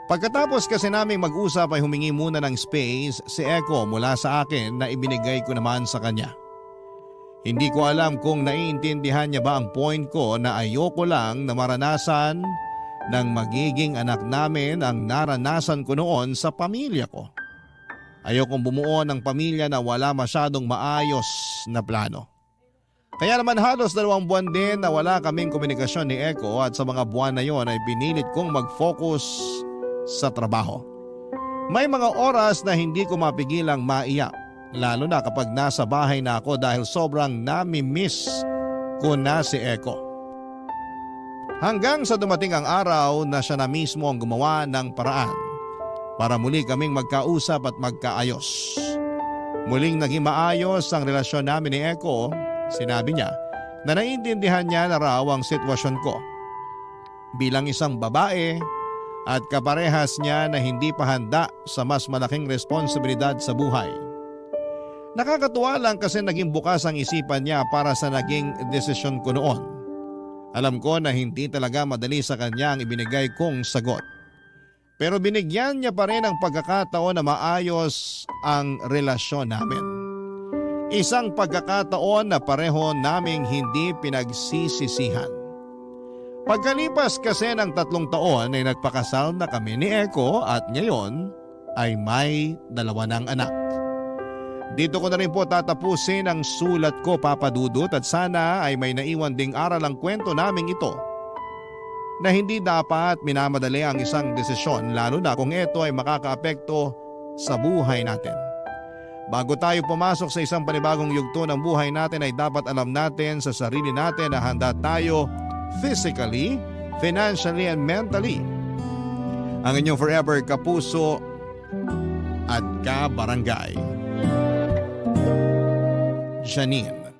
Pagkatapos kasi naming mag-usap ay humingi muna ng space si Eko mula sa akin na ibinigay ko naman sa kanya. Hindi ko alam kung naiintindihan niya ba ang point ko na ayoko lang na maranasan ng magiging anak namin ang naranasan ko noon sa pamilya ko. Ayokong bumuo ng pamilya na wala masyadong maayos na plano. Kaya naman halos 2 buwan din na wala kaming komunikasyon ni Eko at sa mga buwan na yon ay pinilit kong mag-focus sa trabaho. May mga oras na hindi ko mapigilang maiyak, lalo na kapag nasa bahay na ako dahil sobrang nami-miss ko na si Eko. Hanggang sa dumating ang araw na siya na mismo ang gumawa ng paraan para muli kaming magkausap at magkaayos. Muling naging maayos ang relasyon namin ni Eko. Sinabi niya na naiintindihan niya na raw ang sitwasyon ko. bilang isang babae at kaparehas niya na hindi pa handa sa mas malaking responsibilidad sa buhay. Nakakatuwa lang kasi naging bukas ang isipan niya para sa naging desisyon ko noon. Alam ko na hindi talaga madali sa kanya ang ibinigay kong sagot. Pero binigyan niya pa rin ang pagkakataon na maayos ang relasyon namin. Isang pagkakataon na pareho naming hindi pinagsisisihan. Pagkalipas kasi ng 3 taon ay nagpakasal na kami ni Eko at ngayon ay may 2 ng anak. Dito ko na rin po tatapusin ang sulat ko, Papa Dudut, at sana ay may naiwan ding aral ang kwento naming ito na hindi dapat minamadali ang isang desisyon lalo na kung ito ay makakaapekto sa buhay natin. Bago tayo pumasok sa isang panibagong yugto ng buhay natin ay dapat alam natin sa sarili natin na handa tayo physically, financially and mentally. Ang inyong forever kapuso at kabarangay, Janine.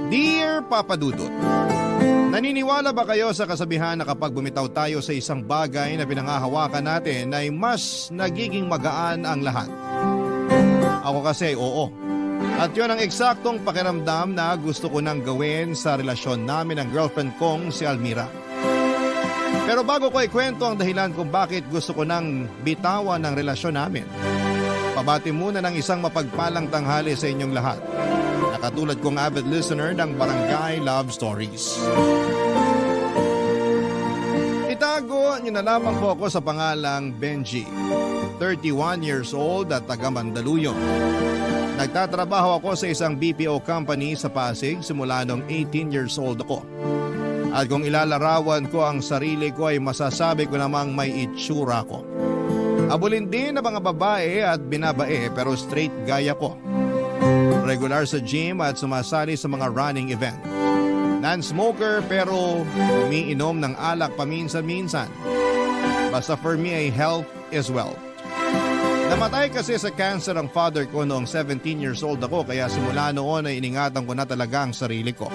Dear Papa Dudut, naniniwala ba kayo sa kasabihan na kapag bumitaw tayo sa isang bagay na pinangahawakan natin ay mas nagiging magaan ang lahat? Ako kasi oo. At yun ang eksaktong pakiramdam na gusto ko nang gawin sa relasyon namin ng girlfriend kong si Almira. Pero bago ko ikwento ang dahilan kung bakit gusto ko nang bitawan ang relasyon namin, pabati muna ng isang mapagpalang tanghali sa inyong lahat. Nakatulad kong avid listener ng Barangay Love Stories. Itago niyo na lamang po ako sa pangalang Benji, 31 years old at taga Mandaluyong. Nagtatrabaho ako sa isang BPO company sa Pasig simula noong 18 years old ako. At kung ilalarawan ko ang sarili ko ay masasabi ko namang may itsura ko. Abulin din na mga babae at binabae pero straight gaya ko. Regular sa gym at sumasali sa mga running event. Non-smoker pero umiinom ng alak paminsan-minsan. Basta for me ay health is wealth. Namatay kasi sa cancer ang father ko noong 17 years old ako kaya simula noon ay iningatan ko na talaga ang sarili ko.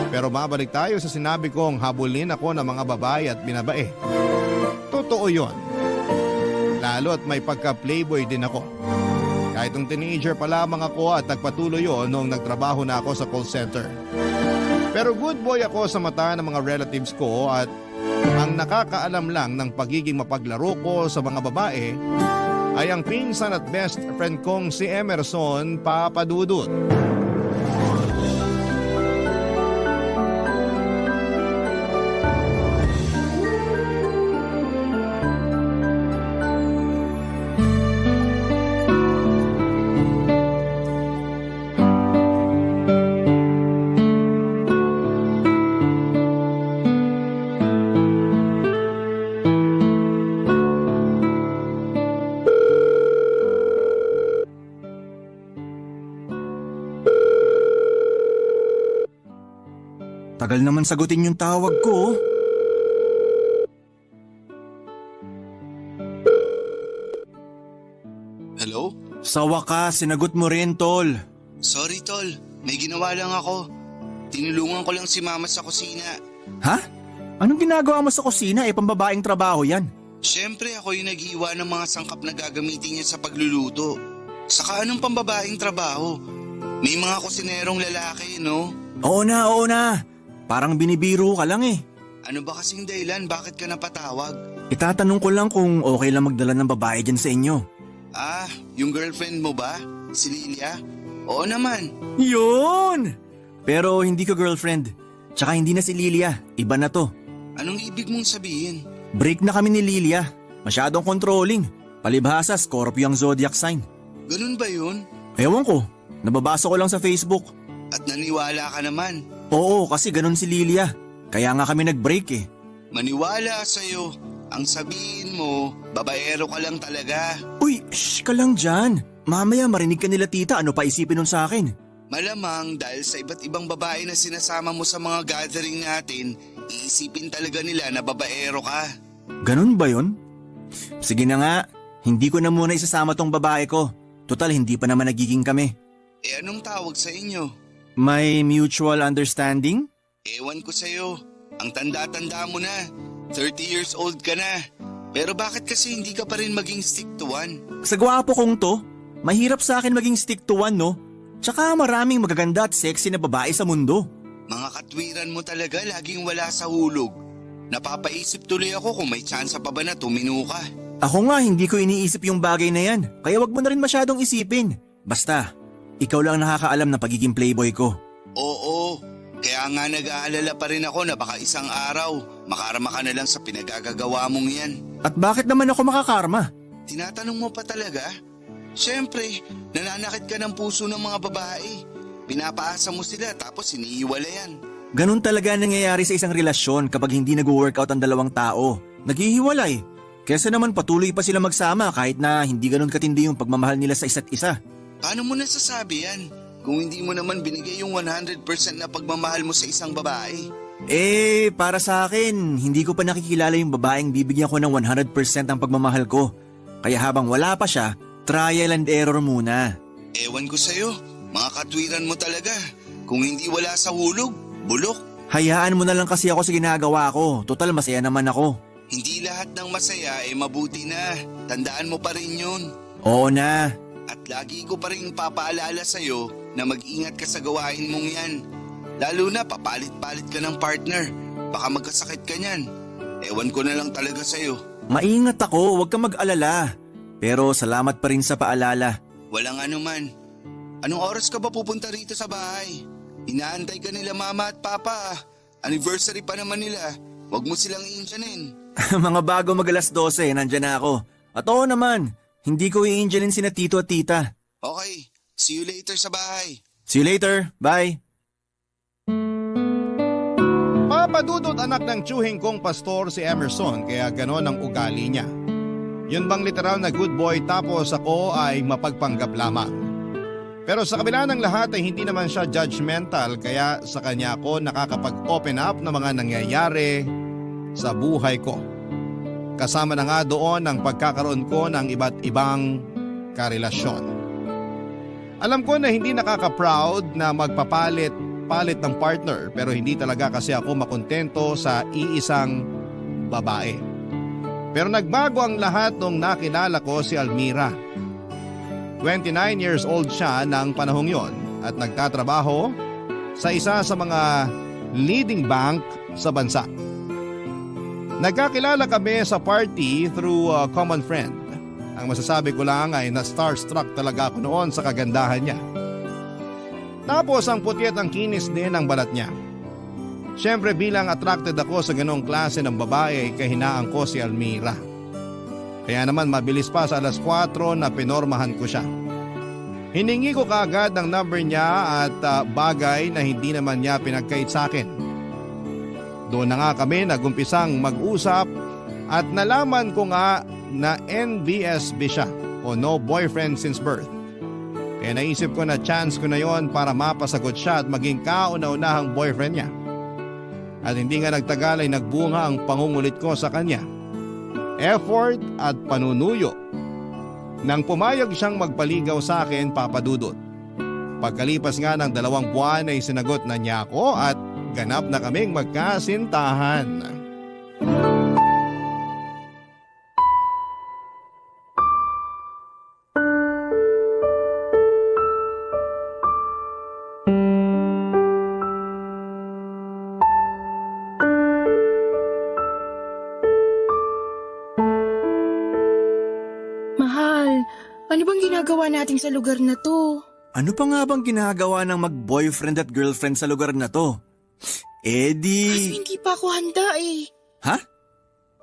Pero mabalik tayo sa sinabi kong habulin ako ng mga babae at binabae. Totoo yon. Lalo at may pagka-playboy din ako. Kahit nung teenager pa lamang ako at nagpatuloy yon noong nagtrabaho na ako sa call center. Pero good boy ako sa mata ng mga relatives ko at ang nakakaalam lang ng pagiging mapaglaro ko sa mga babae ay ang pinsan at best friend kong si Emerson, Papa Dudut. Tagal naman sagutin yung tawag ko. Hello? Sa wakas, sinagot mo rin, tol. Sorry tol, may ginawa lang ako. Tinulungan ko lang si mama sa kusina. Ha? Anong ginagawa mo sa kusina? Pambabaeng trabaho yan. Siyempre ako yung nag-iwa ng mga sangkap na gagamitin niya sa pagluluto. Saka anong pambabaeng trabaho? May mga kusinerong lalaki, no? Oo na. Parang binibiro ka lang eh. Ano ba kasing dahilan? Bakit ka napatawag? Itatanong ko lang kung okay lang magdala ng babae dyan sa inyo. Ah, yung girlfriend mo ba? Si Lilia? Oo naman. Yun! Pero hindi ko girlfriend. Tsaka hindi na si Lilia. Iba na to. Anong ibig mong sabihin? Break na kami ni Lilia. Masyadong controlling. Palibhasa, Scorpio ang zodiac sign. Ganun ba yun? Ewan ko. Nababasa ko lang sa Facebook. At naniwala ka naman. Oo, kasi ganun si Lilia. Kaya nga kami nag-break eh. Maniwala sa'yo. Ang sabihin mo, babaero ka lang talaga. Uy, shh ka lang dyan. Mamaya marinig ka nila tita, ano pa isipin nun sa akin? Malamang dahil sa iba't ibang babae na sinasama mo sa mga gathering natin, iisipin talaga nila na babaero ka. Ganun ba yun? Sige na nga, hindi ko na muna isasama tong babae ko. Total, hindi pa naman nagiging kami. Eh anong tawag sa inyo? May mutual understanding? Ewan ko sa'yo. Ang tanda-tanda mo na. 30 years old ka na. Pero bakit kasi hindi ka pa rin maging stick to one? Sa gwapo kong to, mahirap sa akin maging stick to one, no? Tsaka maraming magaganda at sexy na babae sa mundo. Mga katwiran mo talaga laging wala sa hulog. Napapaisip tuloy ako kung may tsansa pa ba na tumino ka. Ako nga hindi ko iniisip yung bagay na yan, kaya wag mo na rin masyadong isipin. Basta, ikaw lang nakakaalam na pagiging playboy ko. Oo, kaya nga nag-aalala pa rin ako na baka isang araw makarama ka na lang sa pinagagagawa mong yan. At bakit naman ako makakarma? Tinatanong mo pa talaga? Siyempre, nananakit ka ng puso ng mga babae. Pinapaasa mo sila tapos iniiwalayan. Ganun talaga nangyayari sa isang relasyon kapag hindi nag-workout ang dalawang tao. Naghihiwalay. Kesa naman patuloy pa sila magsama kahit na hindi ganun katindi yung pagmamahal nila sa isa't isa. Paano mo nasasabi yan? Kung hindi mo naman binigay yung 100% na pagmamahal mo sa isang babae. Para sa akin, hindi ko pa nakikilala yung babaeng bibigyan ko ng 100% ang pagmamahal ko. Kaya habang wala pa siya, trial and error muna. Ewan ko sa'yo, mga katwiran mo talaga. Kung hindi wala sa hulog, bulok. Hayaan mo na lang kasi ako sa ginagawa ko. Total masaya naman ako. Hindi lahat ng masaya ay mabuti na. Tandaan mo pa rin yun. Oo na. At lagi ko pa rin papaalala sa'yo na mag-ingat ka sa gawain mong yan. Lalo na papalit-palit ka ng partner. Baka magkasakit ka niyan. Ewan ko na lang talaga sa'yo. Maingat ako, huwag kang mag-alala. Pero salamat pa rin sa paalala. Walang anuman. Anong oras ka ba pupunta rito sa bahay? Inaantay ka nila mama at papa. Anniversary pa naman nila. Huwag mo silang iinjanin. Mga bago mag-alas 12, nandyan na ako. At oo naman, hindi ko i-angelin sina tito at tita. Okay, see you later sa bahay. See you later, bye. Papadudot anak ng tiyuhing kong pastor si Emerson kaya ganon ang ugali niya. Yun bang literal na good boy tapos ako ay mapagpanggap lamang. Pero sa kabila ng lahat ay hindi naman siya judgmental kaya sa kanya ako nakakapag-open up ng mga nangyayari sa buhay ko. Kasama na nga doon ang pagkakaroon ko ng iba't ibang karelasyon. Alam ko na hindi nakaka-proud na magpapalit ng partner pero hindi talaga kasi ako makontento sa iisang babae. Pero nagbago ang lahat nung nakilala ko si Almira. 29 years old siya ng panahong yon at nagtatrabaho sa isa sa mga leading bank sa bansa. Nagkakilala kami sa party through a common friend. Ang masasabi ko lang ay na-starstruck talaga ako noon sa kagandahan niya. Tapos ang puti at ang kinis din ang balat niya. Siyempre bilang attracted ako sa ganong klase ng babae kahinaan ko si Almira. Kaya naman mabilis pa sa alas 4 na pinormahan ko siya. Hiningi ko kaagad ang number niya at bagay na hindi naman niya pinagkait sa akin. Doon na nga kami nagumpisang mag-usap at nalaman ko nga na NBSB siya o no boyfriend since birth. Kaya naisip ko na chance ko na yon para mapasagot siya at maging kauna-unahang boyfriend niya. At hindi nga nagtagal ay nagbunga ang pangungulit ko sa kanya. Effort at panunuyo. Nang pumayag siyang magpaligaw sa akin, papadudot. Pagkalipas nga ng 2 buwan ay sinagot na niya ako at ganap na kaming magkasintahan. Mahal, ano bang ginagawa natin sa lugar na to? Ano pa nga bang ginagawa ng mag-boyfriend at girlfriend sa lugar na to? Kaso Eddie! hindi pa ako handa eh. Ha?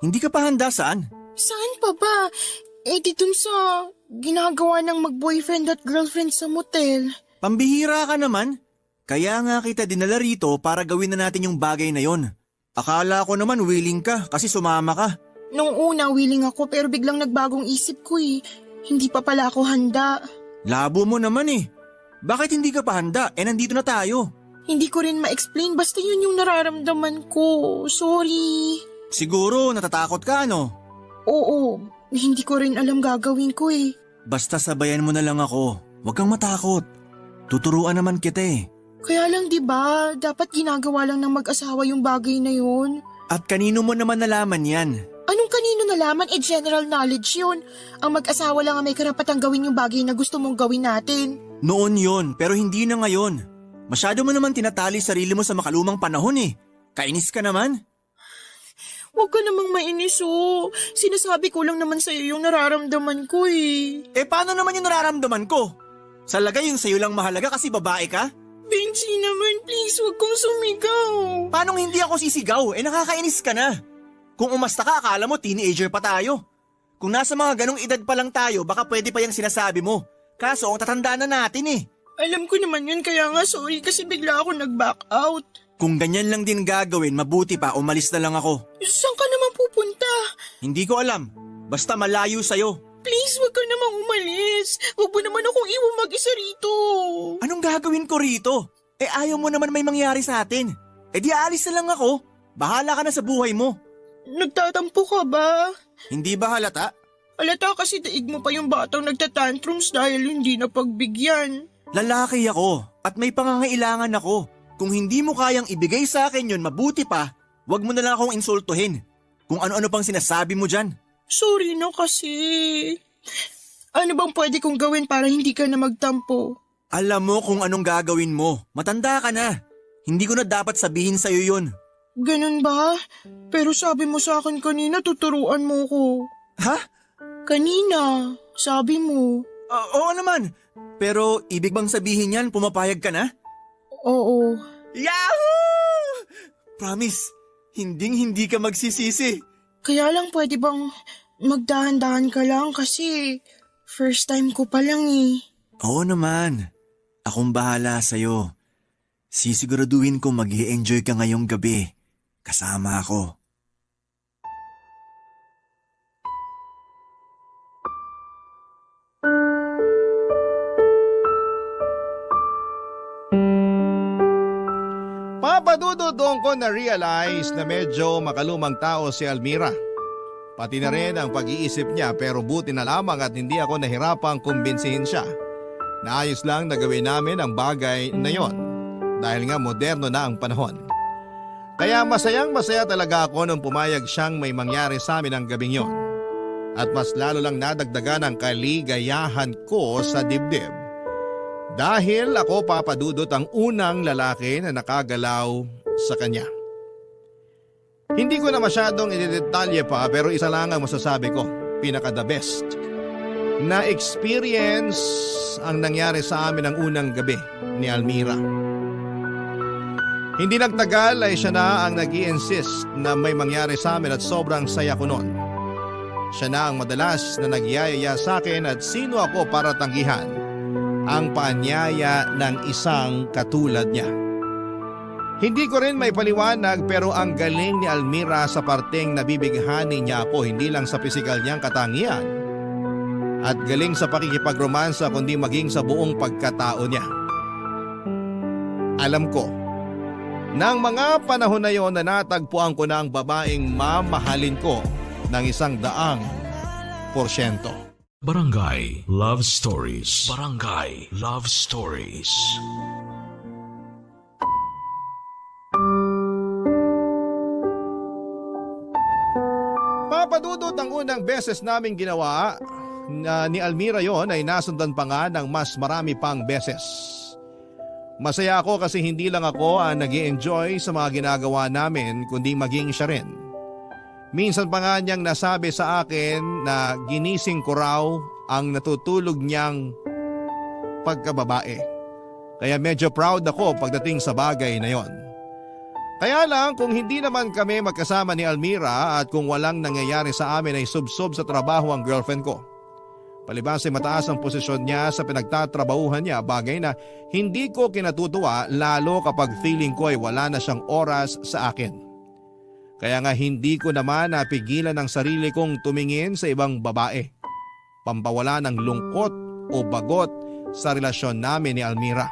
Hindi ka pa handa saan? Saan pa ba? Di dun sa ginagawa ng mag-boyfriend at girlfriend sa motel. Pambihira ka naman. Kaya nga kita dinala rito para gawin na natin yung bagay na yon. Akala ko naman willing ka kasi sumama ka. Nung una, willing ako pero biglang nagbagong isip ko eh. Hindi pa pala ako handa. Labo mo naman eh. Bakit hindi ka pa handa? Nandito na tayo. Hindi ko rin ma-explain basta yun yung nararamdaman ko. Sorry. Siguro natatakot ka ano? Oo, hindi ko rin alam gagawin ko eh. Basta sabayan mo na lang ako. Huwag kang matakot. Tuturuan naman kita eh. Kaya lang 'di ba, dapat ginagawa lang ng mag-asawa yung bagay na yun. At kanino mo naman nalaman yan? Anong kanino nalaman? General knowledge yun. Ang mag-asawa lang ang may karapatang gawin yung bagay na gusto mong gawin natin. Noon yon, pero hindi na ngayon. Masyado mo naman tinatali sarili mo sa makalumang panahon eh. Kainis ka naman? Huwag ka namang mainis Sinasabi ko lang naman sa'yo yung nararamdaman ko eh. Eh paano naman yung nararamdaman ko? Sa lagay yung sa'yo lang mahalaga kasi babae ka? Benji naman, please, huwag kong sumigaw. Paano hindi ako sisigaw? Nakakainis ka na. Kung umasta ka, akala mo teenager pa tayo. Kung nasa mga ganong edad pa lang tayo, baka pwede pa yung sinasabi mo. Kaso ang tatanda na natin eh. Alam ko naman yun, kaya nga sorry kasi bigla ako nag-back out. Kung ganyan lang din gagawin, mabuti pa umalis na lang ako. Saan ka naman pupunta? Hindi ko alam. Basta malayo sa'yo. Please, huwag ka namang umalis. Huwag mo naman akong iwan mag-isa rito. Anong gagawin ko rito? Ayaw mo naman may mangyari sa atin. Di aalis na lang ako. Bahala ka na sa buhay mo. Nagtatampo ka ba? Hindi ba halata? Halata kasi daig mo pa yung batang nagtatantrums dahil hindi na pagbigyan. Lalaki ako at may pangangailangan ako. Kung hindi mo kayang ibigay sa akin yun, mabuti pa, wag mo na lang akong insultuhin. Kung ano-ano pang sinasabi mo dyan. Sorry na kasi. Ano bang pwede kong gawin para hindi ka na magtampo? Alam mo kung anong gagawin mo. Matanda ka na. Hindi ko na dapat sabihin sa'yo yun. Ganun ba? Pero sabi mo sa akin kanina tuturuan mo ko. Ha? Kanina, sabi mo. Oo naman. Pero ibig bang sabihin yan, pumapayag ka na? Oo. Yahoo! Promise, hindi ka magsisisi. Kaya lang pwede bang magdahan-dahan ka lang kasi first time ko pa lang eh. Oo naman. Akong bahala sa'yo. Sisiguraduhin ko mag-i-enjoy ka ngayong gabi. Kasama ako. Papadudod doon ko na-realize na medyo makalumang tao si Almira. Pati na rin ang pag-iisip niya pero buti na lamang at hindi ako nahirapang kumbinsihin siya. Naayos lang na gawin namin ang bagay na yon dahil nga moderno na ang panahon. Kaya masayang-masaya talaga ako nung pumayag siyang may mangyari sa amin ang gabing yon. At mas lalo lang nadagdagan ang kaligayahan ko sa dibdib. Dahil ako papadudot ang unang lalaki na nakagalaw sa kanya. Hindi ko na masyadong idedetalye pa pero isa lang ang masasabi ko, pinaka the best. Na experience ang nangyari sa amin ang unang gabi ni Almira. Hindi nagtagal ay siya na ang nag-i-insist na may mangyari sa amin at sobrang saya ko noon. Siya na ang madalas na nagyayaya sa akin at sino ako para tanggihan ang paanyaya ng isang katulad niya. Hindi ko rin may paliwanag pero ang galing ni Almira sa parteng nabibighani niya ako hindi lang sa pisikal niyang katangian at galing sa pakikipagromansa kundi maging sa buong pagkatao niya. Alam ko, nang mga panahon na yon na natagpuan ko na ang babaeng mamahalin ko ng 100%. Barangay Love Stories. Barangay Love Stories. Papadudot ang unang beses naming ginawa ni Almira yon ay nasundan pa nga ng mas marami pang beses. Masaya ako kasi hindi lang ako ang nag-i-enjoy sa mga ginagawa namin kundi maging siya rin. Minsan pa nga niyang nasabi sa akin na ginising ko raw ang natutulog niyang pagkababae. Kaya medyo proud ako pagdating sa bagay na yon. Kaya lang kung hindi naman kami magkasama ni Almira at kung walang nangyayari sa amin ay subsob sa trabaho ang girlfriend ko. Palibas ay mataas ang posisyon niya sa pinagtatrabahuhan niya, bagay na hindi ko kinatutuwa lalo kapag feeling ko ay wala na siyang oras sa akin. Kaya nga hindi ko naman napigilan ang sarili kong tumingin sa ibang babae. Pampawala ng lungkot o bagot sa relasyon namin ni Almira.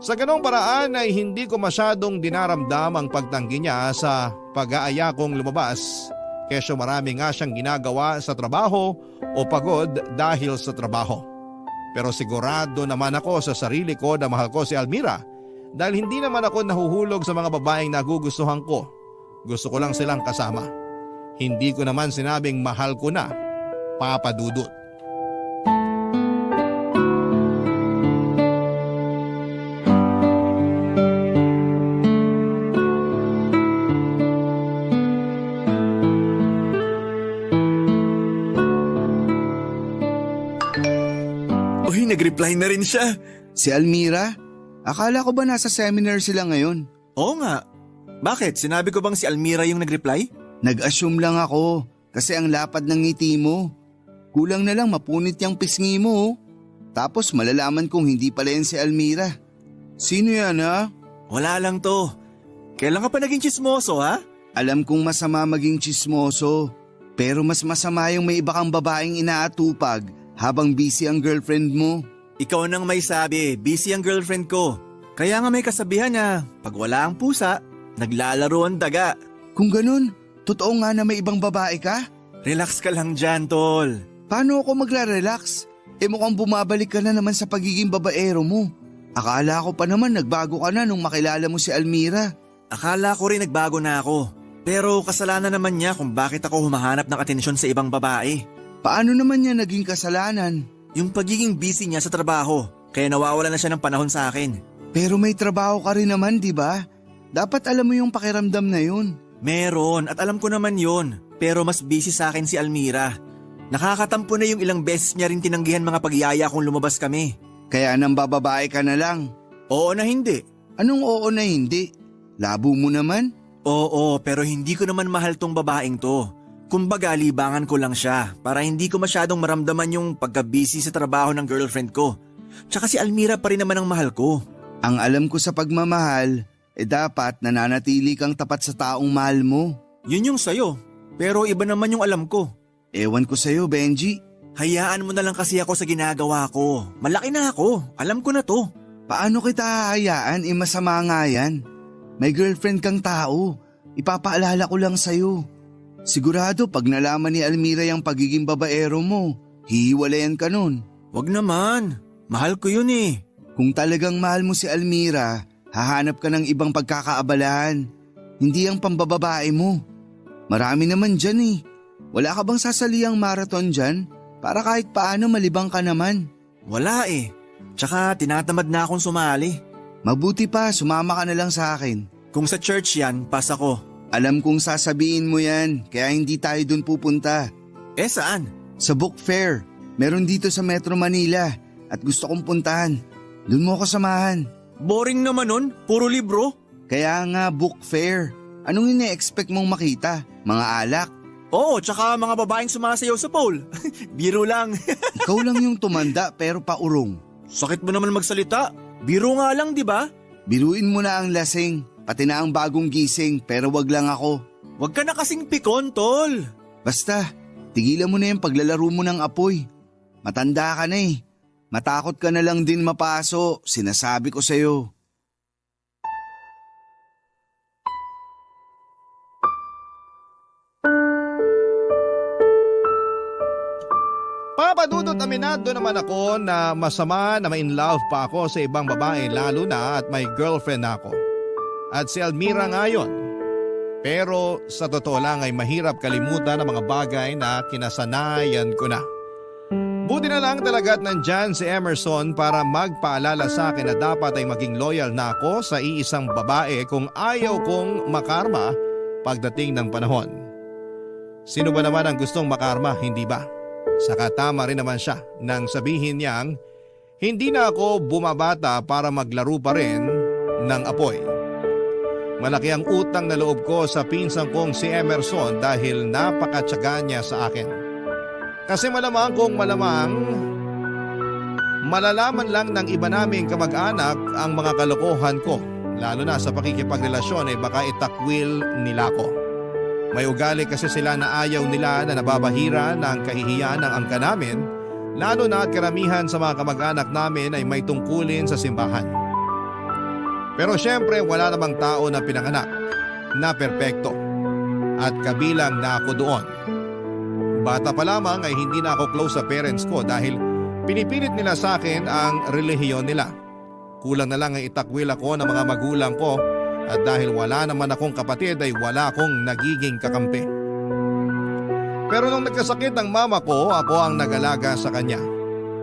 Sa ganong paraan ay hindi ko masyadong dinaramdam ang pagtanggi niya sa pag-aaya kong lumabas. Kesyo marami nga siyang ginagawa sa trabaho o pagod dahil sa trabaho. Pero sigurado naman ako sa sarili ko na mahal ko si Almira Dahil hindi naman ako nahuhulog sa mga babaeng nagugustuhan ko. Gusto ko lang silang kasama. Hindi ko naman sinabing mahal ko na, Papa Dudut. Uy, nag-reply na rin siya. Si Almira? Akala ko ba nasa seminar sila ngayon? Oo nga. Bakit? Sinabi ko bang si Almira yung nag-reply? Nag-assume lang ako kasi ang lapad ng ngiti mo. Kulang na lang mapunit yung pisngi mo. Oh. Tapos malalaman kong hindi pala yan si Almira. Sino yan ha? Wala lang to. Kailan ka pa naging chismoso ha? Alam kong masama maging tsismoso. Pero mas masama yung may iba kang babaeng inaatupag habang busy ang girlfriend mo. Ikaw nang may sabi, busy ang girlfriend ko. Kaya nga may kasabihan na pag wala ang pusa, naglalaro ang daga. Kung ganun, totoo nga na may ibang babae ka? Relax ka lang dyan, tol. Paano ako magre-relax? Mukhang bumabalik ka na naman sa pagiging babaero mo. Akala ko pa naman nagbago ka na nung makilala mo si Almira. Akala ko rin nagbago na ako. Pero kasalanan naman niya kung bakit ako humahanap ng atensyon sa ibang babae. Paano naman niya naging kasalanan? Yung pagiging busy niya sa trabaho, kaya nawawala na siya ng panahon sa akin. Pero may trabaho ka rin naman, di ba? Dapat alam mo yung pakiramdam na yun. Meron at alam ko naman yon. Pero mas busy sa akin si Almira. Nakakatampo na yung ilang beses niya rin tinanggihan mga pagyaya kung lumabas kami. Kaya nang bababae ka na lang. Oo na hindi. Anong oo na hindi? Labo mo naman? Oo, pero hindi ko naman mahal tong babaeng to. Kumbaga libangan ko lang siya para hindi ko masyadong maramdaman yung pagka-busy sa trabaho ng girlfriend ko. Tsaka si Almira pa rin naman ang mahal ko. Ang alam ko sa pagmamahal, dapat nananatili kang tapat sa taong mahal mo. Yun yung sayo, pero iba naman yung alam ko. Ewan ko sa'yo, Benji. Hayaan mo na lang kasi ako sa ginagawa ko. Malaki na ako, alam ko na to. Paano kita hahayaan? Masama nga yan. May girlfriend kang tao. Ipapaalala ko lang sa'yo. Sigurado pag nalaman ni Almira yung pagiging babaero mo, hihiwalayan ka nun. Wag naman, mahal ko yun eh. Kung talagang mahal mo si Almira, hahanap ka ng ibang pagkakaabalahan. Hindi ang pambababae mo. Marami naman dyan eh. Wala ka bang sasaliang marathon dyan? Para kahit paano malibang ka naman. Wala eh. Tsaka tinatamad na akong sumali. Mabuti pa, sumama ka na lang sa akin. Kung sa church yan, pas ako. Alam kong sasabihin mo yan, kaya hindi tayo dun pupunta. Eh saan? Sa book fair. Meron dito sa Metro Manila at gusto kong puntahan. Dun mo ako samahan. Boring naman nun, puro libro. Kaya nga book fair. Anong ine-expect mong makita? Mga alak? Oo, tsaka mga babaeng sumasayaw sa pole. Biro lang. Ikaw lang yung tumanda pero paurong. Sakit mo naman magsalita. Biro nga lang, di ba? Biruin mo na ang lasing, pati na ang bagong gising pero wag lang ako. Wag ka na kasing pikon, tol. Basta, tigilan mo na yung paglalaro mo ng apoy. Matanda ka na eh. Matakot ka na lang din mapaso, sinasabi ko sa'yo. Papa Dudut, aminado naman ako na masama na ma-inlove pa ako sa ibang babae lalo na at may girlfriend na ako. At si Almira nga yun. Pero sa totoo lang ay mahirap kalimutan ang mga bagay na kinasanayan ko na. Buti na lang talaga at nandyan si Emerson para magpaalala sa akin na dapat ay maging loyal na ako sa iisang babae kung ayaw kong makarma pagdating ng panahon. Sino ba naman ang gustong makarma, hindi ba? Saka tama rin naman siya nang sabihin niyang hindi na ako bumabata para maglaro pa rin ng apoy. Malaki ang utang na loob ko sa pinsan kong si Emerson dahil napakatyaga niya sa akin. Kasi malamang kung malamang malalaman lang ng iba naming kamag-anak ang mga kalokohan ko. Lalo na sa pakikipagrelasyon ay baka itakwil nila ko. May ugali kasi sila na ayaw nila na nababahira ng kahihiyan ng angka namin, lalo na at karamihan sa mga kamag-anak namin ay may tungkulin sa simbahan. Pero syempre wala namang tao na pinanganak na perpekto at kabilang na ako doon. Bata pa lamang ay hindi na ako close sa parents ko dahil pinipilit nila sa akin ang relihiyon nila. Kulang na lang ang itakwil ako ng mga magulang ko at dahil wala naman akong kapatid ay wala akong nagiging kakampi. Pero nung nagkasakit ang mama ko, ako ang nag-alaga sa kanya.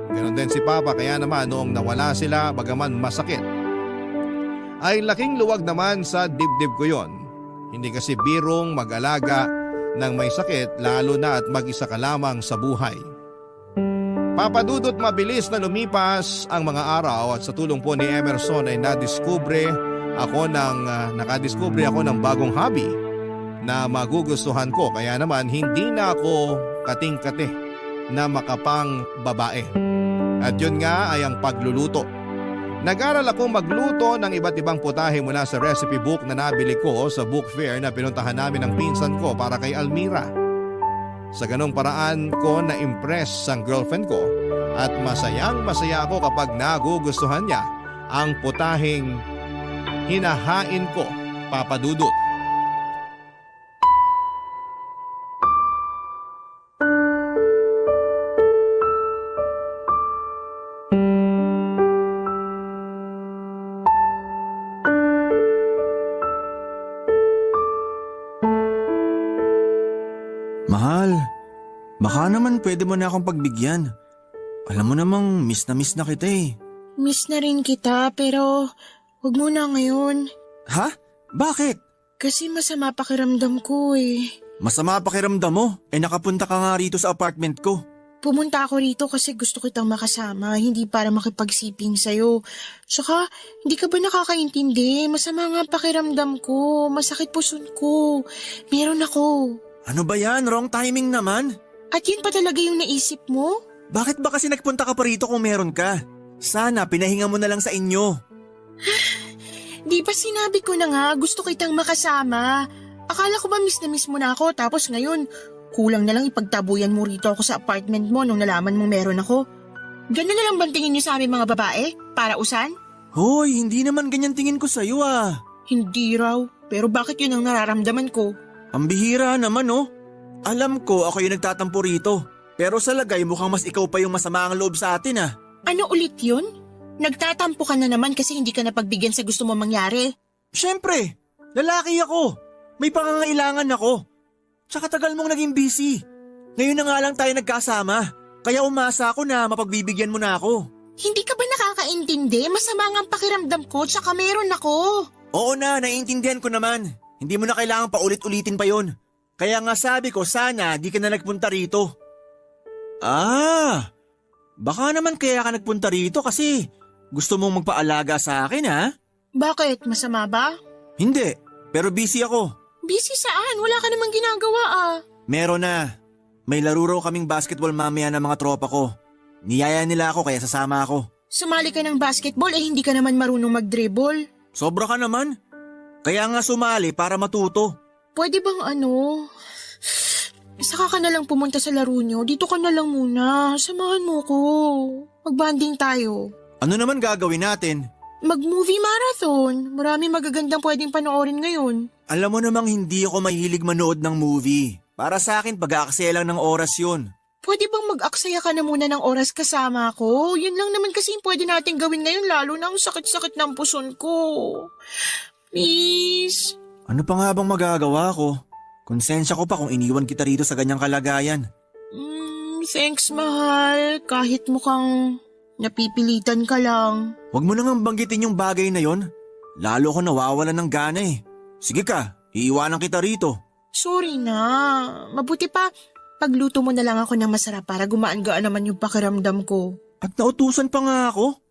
Ganon din si Papa kaya naman noong nawala sila bagaman masakit, ay laking luwag naman sa dibdib ko yon. Hindi kasi birong mag-alaga ng may sakit lalo na at mag-isa ka lamang sa buhay. Papadudot mabilis na lumipas ang mga araw at sa tulong po ni Emerson ay nakadiskubre ako ng bagong hobby na magugustuhan ko kaya naman hindi na ako kating-kate na makapang babae. At yun nga ay ang pagluluto. Nag-aral akong magluto ng iba't ibang putahe mula sa recipe book na nabili ko sa book fair na pinuntahan namin ng pinsan ko para kay Almira. Sa ganong paraan ko na-impress ang girlfriend ko at masayang-masaya ako kapag nagugustuhan niya ang putaheng hinahain ko, Papa Dudut. Mahal, baka naman pwede mo na akong pagbigyan. Alam mo namang miss na kita eh. Miss na rin kita pero wag muna ngayon. Ha? Bakit? Kasi masama pakiramdam ko eh. Masama pakiramdam mo? Nakapunta ka nga rito sa apartment ko. Pumunta ako rito kasi gusto kitang makasama, hindi para makipagsiping sa'yo. Tsaka, hindi ka ba nakakaintindi? Masama nga pakiramdam ko, masakit puson ko. Meron ako. Ano ba yan? Wrong timing naman. At yun pa talaga yung naisip mo? Bakit ba kasi nagpunta ka pa rito kung meron ka? Sana pinahinga mo na lang sa inyo. Di ba sinabi ko na nga, gusto kitang makasama. Akala ko ba miss na miss mo na ako tapos ngayon, kulang na lang ipagtabuyan mo rito ako sa apartment mo nung nalaman mo meron ako. Ganun na lang bang tingin niyo sa aming mga babae? Para usan? Hoy, hindi naman ganyan tingin ko sa'yo ah. Hindi raw, pero bakit yun ang nararamdaman ko? Ang bihira naman oh. Alam ko ako yung nagtatampo rito. Pero sa lagay mukhang mas ikaw pa yung masama ang loob sa atin ah. Ano ulit yun? Nagtatampo ka na naman kasi hindi ka napagbigyan sa gusto mo mangyari. Siyempre, lalaki ako. May pangangailangan ako. Tsaka tagal mong naging busy. Ngayon na nga lang tayo nagkasama. Kaya umasa ako na mapagbibigyan mo na ako. Hindi ka ba nakakaintindi? Masama nga ang pakiramdam ko tsaka meron ako. Oo na, naiintindihan ko naman. Hindi mo na kailangan paulit-ulitin pa yon. Kaya nga sabi ko sana di ka na nagpunta rito. Ah, baka naman kaya ka nagpunta rito kasi gusto mong magpaalaga sa akin ha? Bakit? Masama ba? Hindi, pero busy ako. Busy saan? Wala ka namang ginagawa ah. Meron na. May laro raw kaming basketball mamaya ng mga tropa ko. Niyaya nila ako kaya sasama ako. Sumali ka ng basketball eh hindi ka naman marunong mag-dribble. Sobra ka naman. Kaya nga sumali para matuto. Pwede bang saka ka na lang pumunta sa laro nyo. Dito ka na lang muna. Samahan mo ko. Mag-bonding tayo. Ano naman gagawin natin? Mag-movie marathon. Marami magagandang pwedeng panoorin ngayon. Alam mo namang hindi ako mahilig manood ng movie. Para sa akin, pag-aaksaya lang ng oras yun. Pwede bang mag-aksaya ka na muna ng oras kasama ko? Yun lang naman kasi yung pwede natin gawin ngayon lalo na ang sakit-sakit ng puson ko. Please. Ano pa nga bang magagawa ko? Konsensya ko pa kung iniwan kita rito sa ganyang kalagayan. Thanks, mahal. Kahit mukhang napipilitan ka lang. Huwag mo nang banggitin yung bagay na yon. Lalo ko nawawalan ng gana eh. Sige ka, iiwanan kita rito. Sorry na. Mabuti pa, pagluto mo na lang ako ng masarap para gumaan-gaan naman yung pakiramdam ko. At nautusan pa nga ako?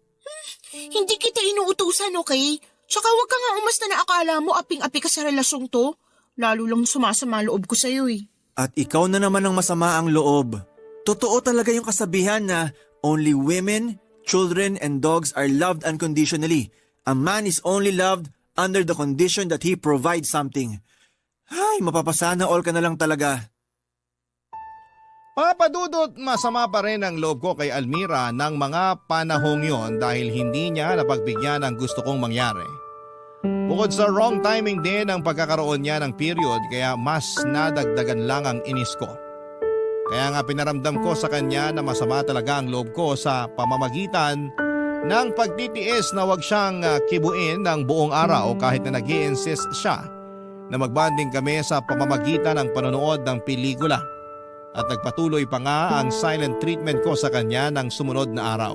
Hindi kita inuutusan, okay? Tsaka huwag ka nga umasta na akala mo aping-api ka sa relasyong to. Lalo lang sumasama loob ko sa'yo eh. At ikaw na naman ang masama ang loob. Totoo talaga yung kasabihan na only women, children, and dogs are loved unconditionally. A man is only loved under the condition that he provides something. Ay, mapapasana all ka na lang talaga. Papadudot, masama pa rin ang loob ko kay Almira ng mga panahong yon dahil hindi niya napagbigyan ang gusto kong mangyari. Bukod sa wrong timing din ang pagkakaroon niya ng period kaya mas nadagdagan lang ang inis ko. Kaya nga pinaramdam ko sa kanya na masama talaga ang loob ko sa pamamagitan ng pagtitiis na wag siyang kibuin ng buong araw kahit na nag-i-insist siya na magbanding kami sa pamamagitan ng panonood ng pelikula. At nagpatuloy pa nga ang silent treatment ko sa kanya ng sumunod na araw.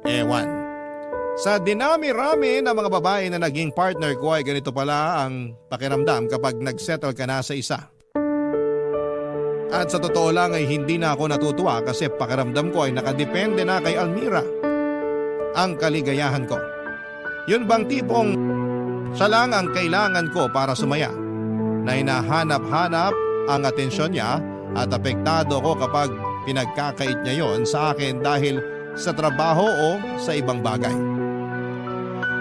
Ewan. Sa dinami-rami ng mga babae na naging partner ko ay ganito pala ang pakiramdam kapag nagsettle ka na sa isa. At sa totoo lang ay hindi na ako natutuwa kasi pakiramdam ko ay nakadepende na kay Almira ang kaligayahan ko. Yun bang tipong siya lang ang kailangan ko para sumaya, na hinahanap-hanap ang atensyon niya at apektado ko kapag pinagkakait niya yon sa akin dahil sa trabaho o sa ibang bagay.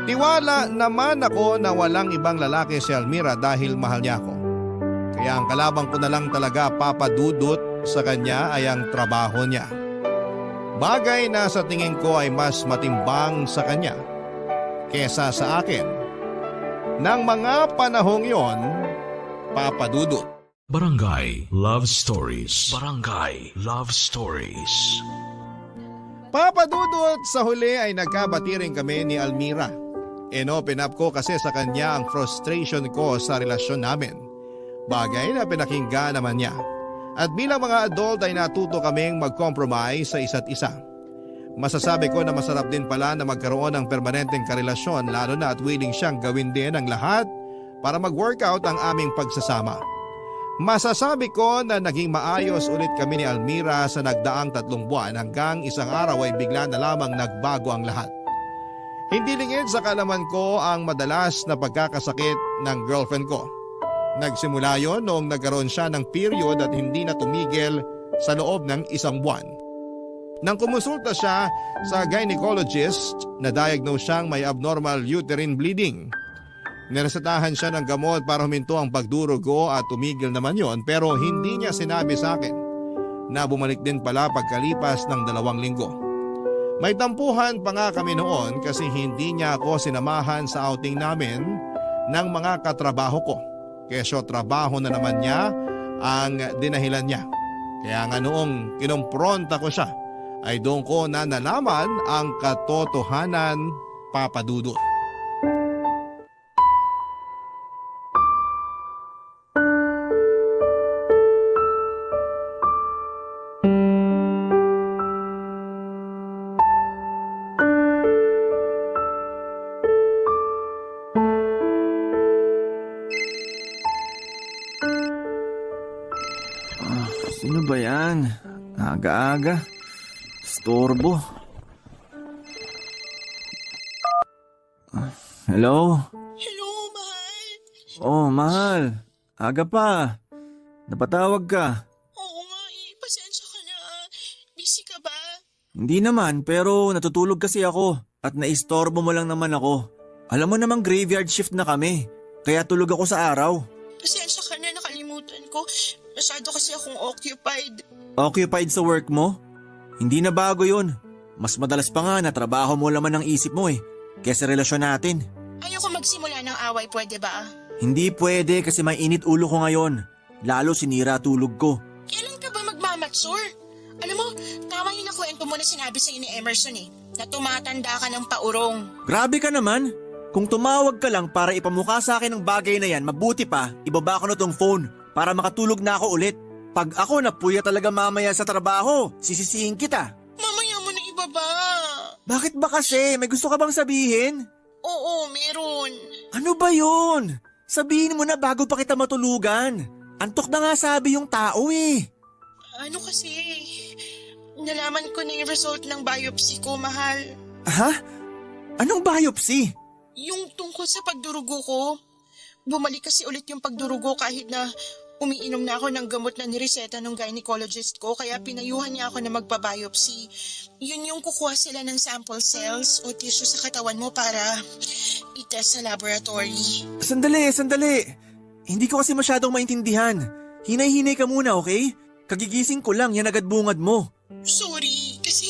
Tiwala naman ako na walang ibang lalaki si Almira dahil mahal niya ako. Kaya ang kalabang ko na lang talaga papadudot sa kanya ay ang trabaho niya. Bagay na sa tingin ko ay mas matimbang sa kanya kesa sa akin. Nang mga panahong yon, papadudot. Barangay Love Stories. Barangay Love Stories. Papadudot sa huli ay nagkabati rin kami ni Almira. Inopen up ko kasi sa kanya ang frustration ko sa relasyon namin. Bagay na pinakinggan naman niya. At bilang mga adult ay natuto kaming mag-compromise sa isa't isa. Masasabi ko na masarap din pala na magkaroon ng permanenteng karelasyon lalo na at willing siyang gawin din ang lahat para mag-workout ang aming pagsasama. Masasabi ko na naging maayos ulit kami ni Almira sa nagdaang 3 buwan hanggang isang araw ay bigla na lamang nagbago ang lahat. Hindi lingid sa kalaman ko ang madalas na pagkakasakit ng girlfriend ko. Nagsimula yon noong nagkaroon siya ng period at hindi na tumigil sa loob ng 1 buwan. Nang kumonsulta siya sa gynecologist, na-diagnose siyang may abnormal uterine bleeding. Niresetahan siya ng gamot para huminto ang pagdurugo at tumigil naman yon pero hindi niya sinabi sa akin na bumalik din pala pagkalipas ng 2 linggo. May tampuhan pa nga kami noon kasi hindi niya ako sinamahan sa outing namin ng mga katrabaho ko. Kesyo trabaho na naman niya ang dinahilan niya. Kaya nga noong kinumpronta ko siya ay doon ko na nalaman ang katotohanan, papadudot. Sino ba yan? Aga-aga. Storbo. Hello? Hello, mahal. Oh, mahal. Aga pa. Napatawag ka. Oo nga pasensya ka na. Busy ka ba? Hindi naman, pero natutulog kasi ako at naistorbo mo lang naman ako. Alam mo namang graveyard shift na kami, kaya tulog ako sa araw. Pasensya ka na, nakalimutan ko. Masyado kasi akong occupied. Occupied sa work mo? Hindi na bago yun. Mas madalas pa nga na trabaho mo laman ang isip mo kesa relasyon natin. Ayoko magsimula ng away, pwede ba? Hindi pwede kasi may init ulo ko ngayon. Lalo sinira tulog ko. Kailan ka ba magmamature? Alam mo, tama yung nakwento mo na sinabi sa'yo ni Emerson na tumatanda ka ng paurong. Grabe ka naman. Kung tumawag ka lang para ipamukha sa akin ng bagay na yan, mabuti pa, ibaba ko na tong phone para makatulog na ako ulit. Pag ako napuya talaga mamaya sa trabaho, sisisihin kita. Mamaya mo na ibaba. Bakit ba kasi? May gusto ka bang sabihin? Oo, meron. Ano ba yun? Sabihin mo na bago pa kita matulugan. Antok na nga sabi yung tao Ano kasi, nalaman ko na yung result ng biopsy ko, mahal. Ha? Anong biopsy? Yung tungkol sa pagdurugo ko. Bumalik kasi ulit yung pagdurugo kahit na umiinom na ako ng gamot na nireseta ng gynecologist ko kaya pinayuhan niya ako na magpa-biopsy. Yun yung kukuha sila ng sample cells o tissue sa katawan mo para itest sa laboratory. Sandali. Hindi ko kasi masyadong maintindihan. Hinay-hinay ka muna, okay? Kagigising ko lang, yan agad bungad mo. Sorry, kasi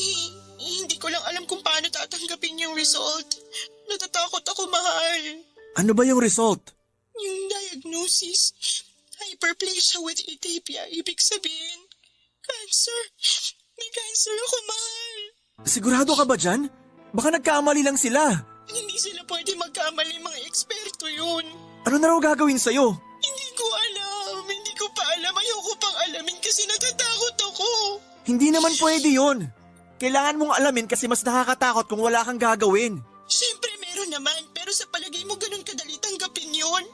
hindi ko lang alam kung paano tatanggapin yung result. Natatakot ako, mahal. Ano ba yung result? Yung diagnosis, hyperplasia with atypia, ibig sabihin, cancer. May cancer ako, mahal. Sigurado ka ba dyan? Baka nagkamali lang sila. Hindi sila pwede magkamali, mga eksperto yun. Ano na raw gagawin sa'yo? Hindi ko alam. Hindi ko pa alam. Ayoko pang alamin kasi natatakot ako. Hindi naman pwede yun. Kailangan mong alamin kasi mas nakakatakot kung wala kang gagawin. Siyempre meron naman, pero sa palagay mo ganun kadali tanggapin yun?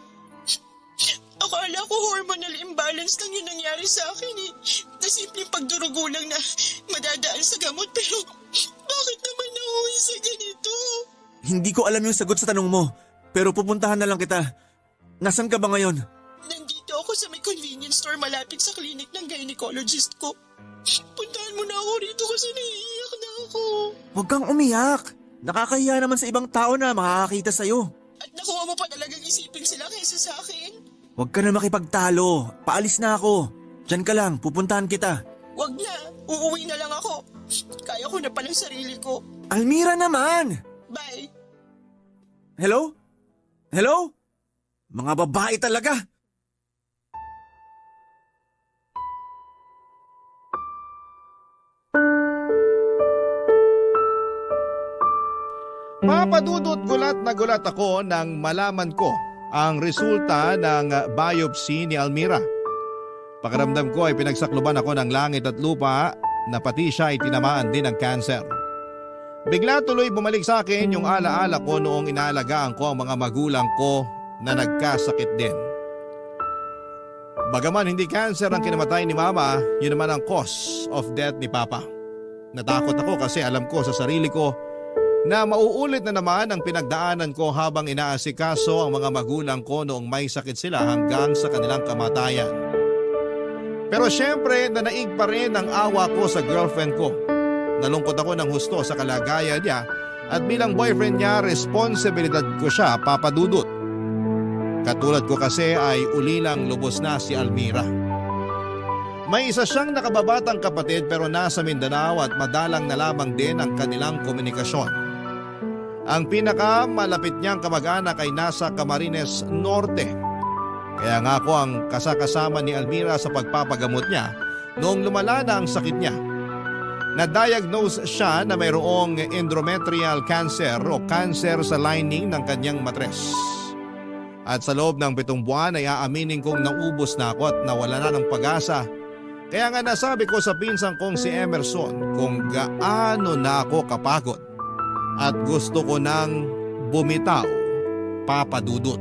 Akala ko hormonal imbalance lang yung nangyari sa akin eh. Na simpleng pagdurugo lang na madadaan sa gamot, pero bakit naman nauwi sa ganito? Hindi ko alam yung sagot sa tanong mo, pero pupuntahan na lang kita. Nasaan ka ba ngayon? Nandito ako sa may convenience store malapit sa clinic ng gynecologist ko. Puntahan mo na ako rito kasi naiiyak na ako. Huwag kang umiyak. Nakakahiya naman sa ibang tao na makakakita sa'yo. At nakuha mo pa talagang isipin sila kaysa sa akin? Huwag ka na makipagtalo. Paalis na ako. Diyan ka lang, pupuntahan kita. Wag na, uuwi na lang ako. Kaya ko na palang sarili ko. Almira naman! Bye. Hello? Hello? Mga babae talaga. Papadudot gulat na gulat ako nang malaman ko ang resulta ng biopsy ni Almira. Pakiramdam ko ay pinagsakluban ako ng langit at lupa na pati siya ay tinamaan din ng cancer. Bigla tuloy bumalik sa akin yung alaala ko noong inaalagaan ko ang mga magulang ko na nagkasakit din. Bagaman hindi cancer ang kinamatay ni Mama, yun naman ang cause of death ni Papa. Natakot ako kasi alam ko sa sarili ko na mauulit na naman ang pinagdaanan ko habang inaasikaso ang mga magulang ko noong may sakit sila hanggang sa kanilang kamatayan. Pero syempre nanaig pa rin ang awa ko sa girlfriend ko. Nalungkot ako ng husto sa kalagayan niya at bilang boyfriend niya, responsibilidad ko siya, papadudot. Katulad ko kasi ay ulilang lubos na si Almira. May isa siyang nakababatang kapatid pero nasa Mindanao at madalang na lamang din ang kanilang komunikasyon. Ang pinakamalapit niyang kamag-anak ay nasa Camarines Norte. Kaya nga ako ang kasakasama ni Almira sa pagpapagamot niya noong lumala na ang sakit niya. Na-diagnose siya na mayroong endometrial cancer o cancer sa lining ng kanyang matres. At sa loob ng 7 buwan ay aaminin kong naubos na ako at nawala na ng pag-asa. Kaya nga nasabi ko sa pinsan kong si Emerson kung gaano na ako kapagod at gusto ko nang bumitaw, papadudot.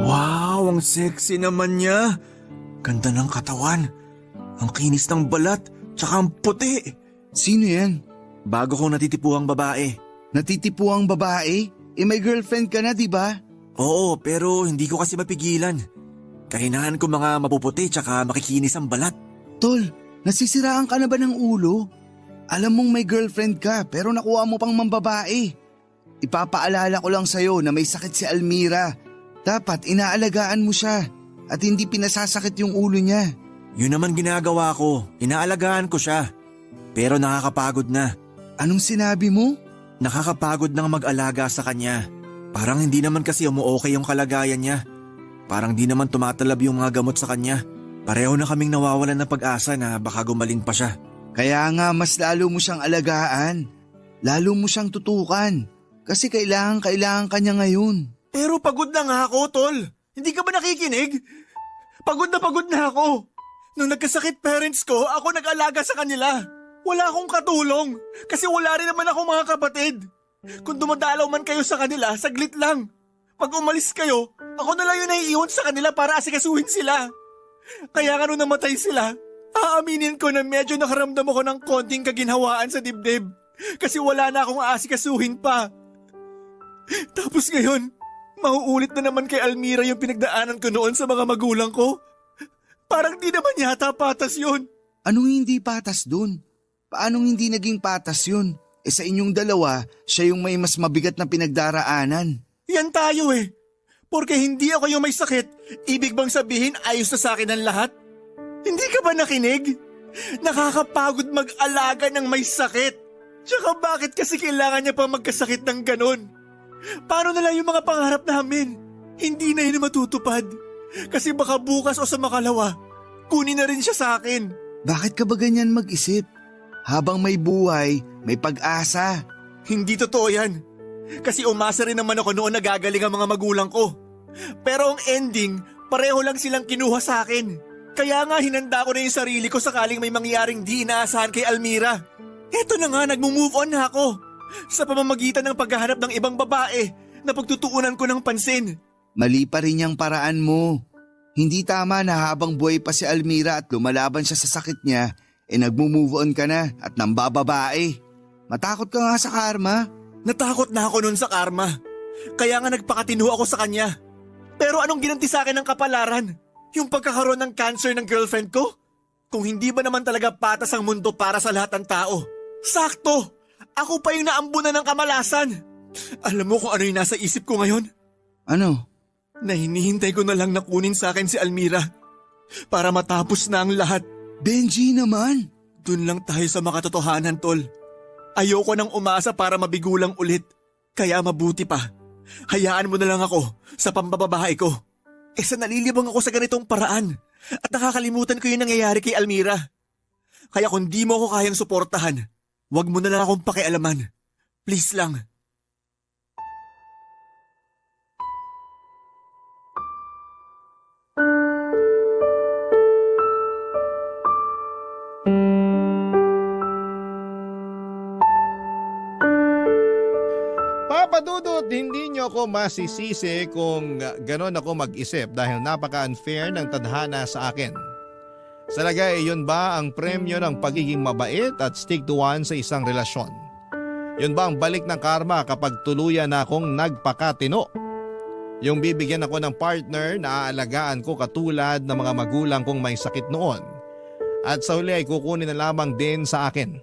Wow, ang sexy naman niya. Ganda ng katawan. Ang kinis ng balat, tsaka ang puti. Sino yan? Bago kong natitipuhang babae. Natitipuang babae? May girlfriend ka na, di ba? Oo, pero hindi ko kasi mapigilan. Kahinahan ko mga mapuputi tsaka makikinis ang balat. Tol, nasisiraan ka na ba ng ulo? Alam mong may girlfriend ka pero nakuha mo pang mambabae. Ipapaalala ko lang sa'yo na may sakit si Almira. Dapat inaalagaan mo siya at hindi pinasasakit yung ulo niya. Yun naman ginagawa ko. Inaalagaan ko siya. Pero nakakapagod na. Anong sinabi mo? Nakakapagod nang mag-alaga sa kanya. Parang hindi naman kasi umuokay yung kalagayan niya. Parang di naman tumatalab yung mga gamot sa kanya. Pareho na kaming nawawalan ng pag-asa na baka gumaling pa siya. Kaya nga mas lalo mo siyang alagaan. Lalo mo siyang tutukan. Kasi kailangan ka niya ngayon. Pero pagod na nga ako, Tol. Hindi ka ba nakikinig? Pagod na ako. Nung nagkasakit parents ko, ako nag-alaga sa kanila. Wala akong katulong kasi wala rin naman akong mga kapatid. Kung dumadalaw man kayo sa kanila, saglit lang. Pag umalis kayo, ako na lang yung naiiwan sa kanila para asikasuhin sila. Kaya nga nung namatay sila, aaminin ko na medyo nakaramdam ako ng konting kaginhawaan sa dibdib kasi wala na akong aasikasuhin pa. Tapos ngayon, mauulit na naman kay Almira yung pinagdaanan ko noon sa mga magulang ko. Parang di naman yata patas yun. Anong hindi patas dun? Paanong hindi naging patas yun? Sa inyong dalawa, siya yung may mas mabigat na pinagdaraanan. Yan tayo eh. Porque hindi ako yung may sakit, ibig bang sabihin ayos na sa akin ang lahat? Hindi ka ba nakinig? Nakakapagod mag-alaga ng may sakit. Tsaka bakit kasi kailangan niya pa magkasakit ng ganon? Paano na lang yung mga pangarap namin? Hindi na yun matutupad. Kasi baka bukas o sa makalawa, kunin na rin siya sa akin. Bakit ka ba ganyan mag-isip? Habang may buhay, may pag-asa. Hindi totoo yan. Kasi umasa rin naman ako noon na gagaling ang mga magulang ko. Pero ang ending, pareho lang silang kinuha sa akin. Kaya nga hinanda ko na yung sarili ko sakaling may mangyaring di inaasahan kay Almira. Eto na nga, nagmo-move on na ako. Sa pamamagitan ng paghahanap ng ibang babae na pagtutuunan ko ng pansin. Mali pa rin yung paraan mo. Hindi tama na habang buhay pa si Almira at lumalaban siya sa sakit niya, nagmo-move on ka na at nambababae. Matakot ka nga sa karma. Natakot na ako noon sa karma. Kaya nga nagpakatino ako sa kanya. Pero anong ginanti sa akin ng kapalaran? Yung pagkakaroon ng cancer ng girlfriend ko? Kung hindi ba naman talaga patas ang mundo para sa lahat ng tao? Sakto! Ako pa yung naambunan ng kamalasan. Alam mo kung ano yung nasa isip ko ngayon? Ano? Na hinihintay ko na lang na kunin sa akin si Almira. Para matapos na ang lahat. Benji naman! Dun lang tayo sa makatotohanan, tol. Ayoko nang umasa para mabigulang ulit. Kaya mabuti pa. Hayaan mo na lang ako sa pambababae ko. Sa nalilibang ako sa ganitong paraan at nakakalimutan ko yung nangyayari kay Almira. Kaya kung di mo ako kayang suportahan, wag mo na lang akong pakialaman. Please lang. Papa Dudut, hindi nyo ako masisisi kung ganon ako mag-isip dahil napaka-unfair ng tadhana sa akin. Sa lagay, yun ba ang premyo ng pagiging mabait at stick to one sa isang relasyon? Yun ba ang balik ng karma kapag tuluyan na akong nagpakatino? Yung bibigyan ako ng partner na aalagaan ko katulad ng mga magulang kong may sakit noon at sa huli ay kukunin na lamang din sa akin.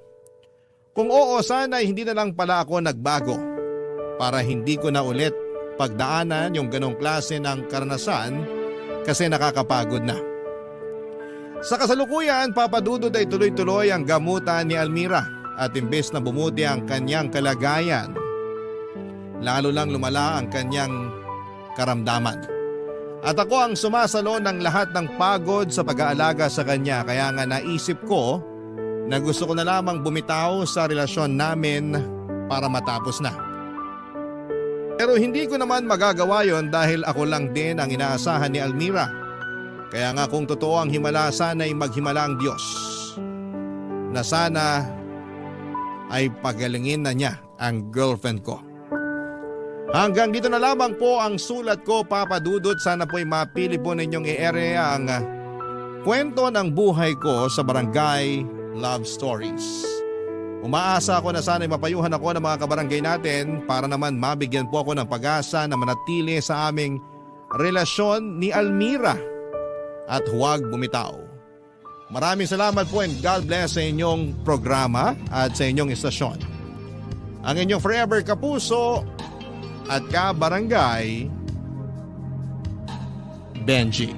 Kung oo, sana hindi na lang pala ako nagbago. Para hindi ko na ulit pagdaanan yung ganong klase ng karanasan kasi nakakapagod na. Sa kasalukuyan, Papa Dudut ay tuloy-tuloy ang gamutan ni Almira at imbes na bumuti ang kanyang kalagayan, lalo lang lumala ang kanyang karamdaman. At ako ang sumasalo ng lahat ng pagod sa pag-aalaga sa kanya kaya nga naisip ko na gusto ko na lamang bumitaw sa relasyon namin para matapos na. Pero hindi ko naman magagawa yon dahil ako lang din ang inaasahan ni Almira. Kaya nga kung totoo ang himala, sana ay maghimala ang Diyos. Na sana ay pagalingin na niya ang girlfriend ko. Hanggang dito na lamang po ang sulat ko, Papa Dudut. Sana po ay mapili po ninyong i-ere ang kwento ng buhay ko sa Barangay Love Stories. Umaasa ako na sana'y mapayuhan ako ng mga kabarangay natin para naman mabigyan po ako ng pag-asa na manatili sa aming relasyon ni Almira at huwag bumitaw. Maraming salamat po and God bless sa inyong programa at sa inyong istasyon. Ang inyong forever kapuso at kabarangay, Benji.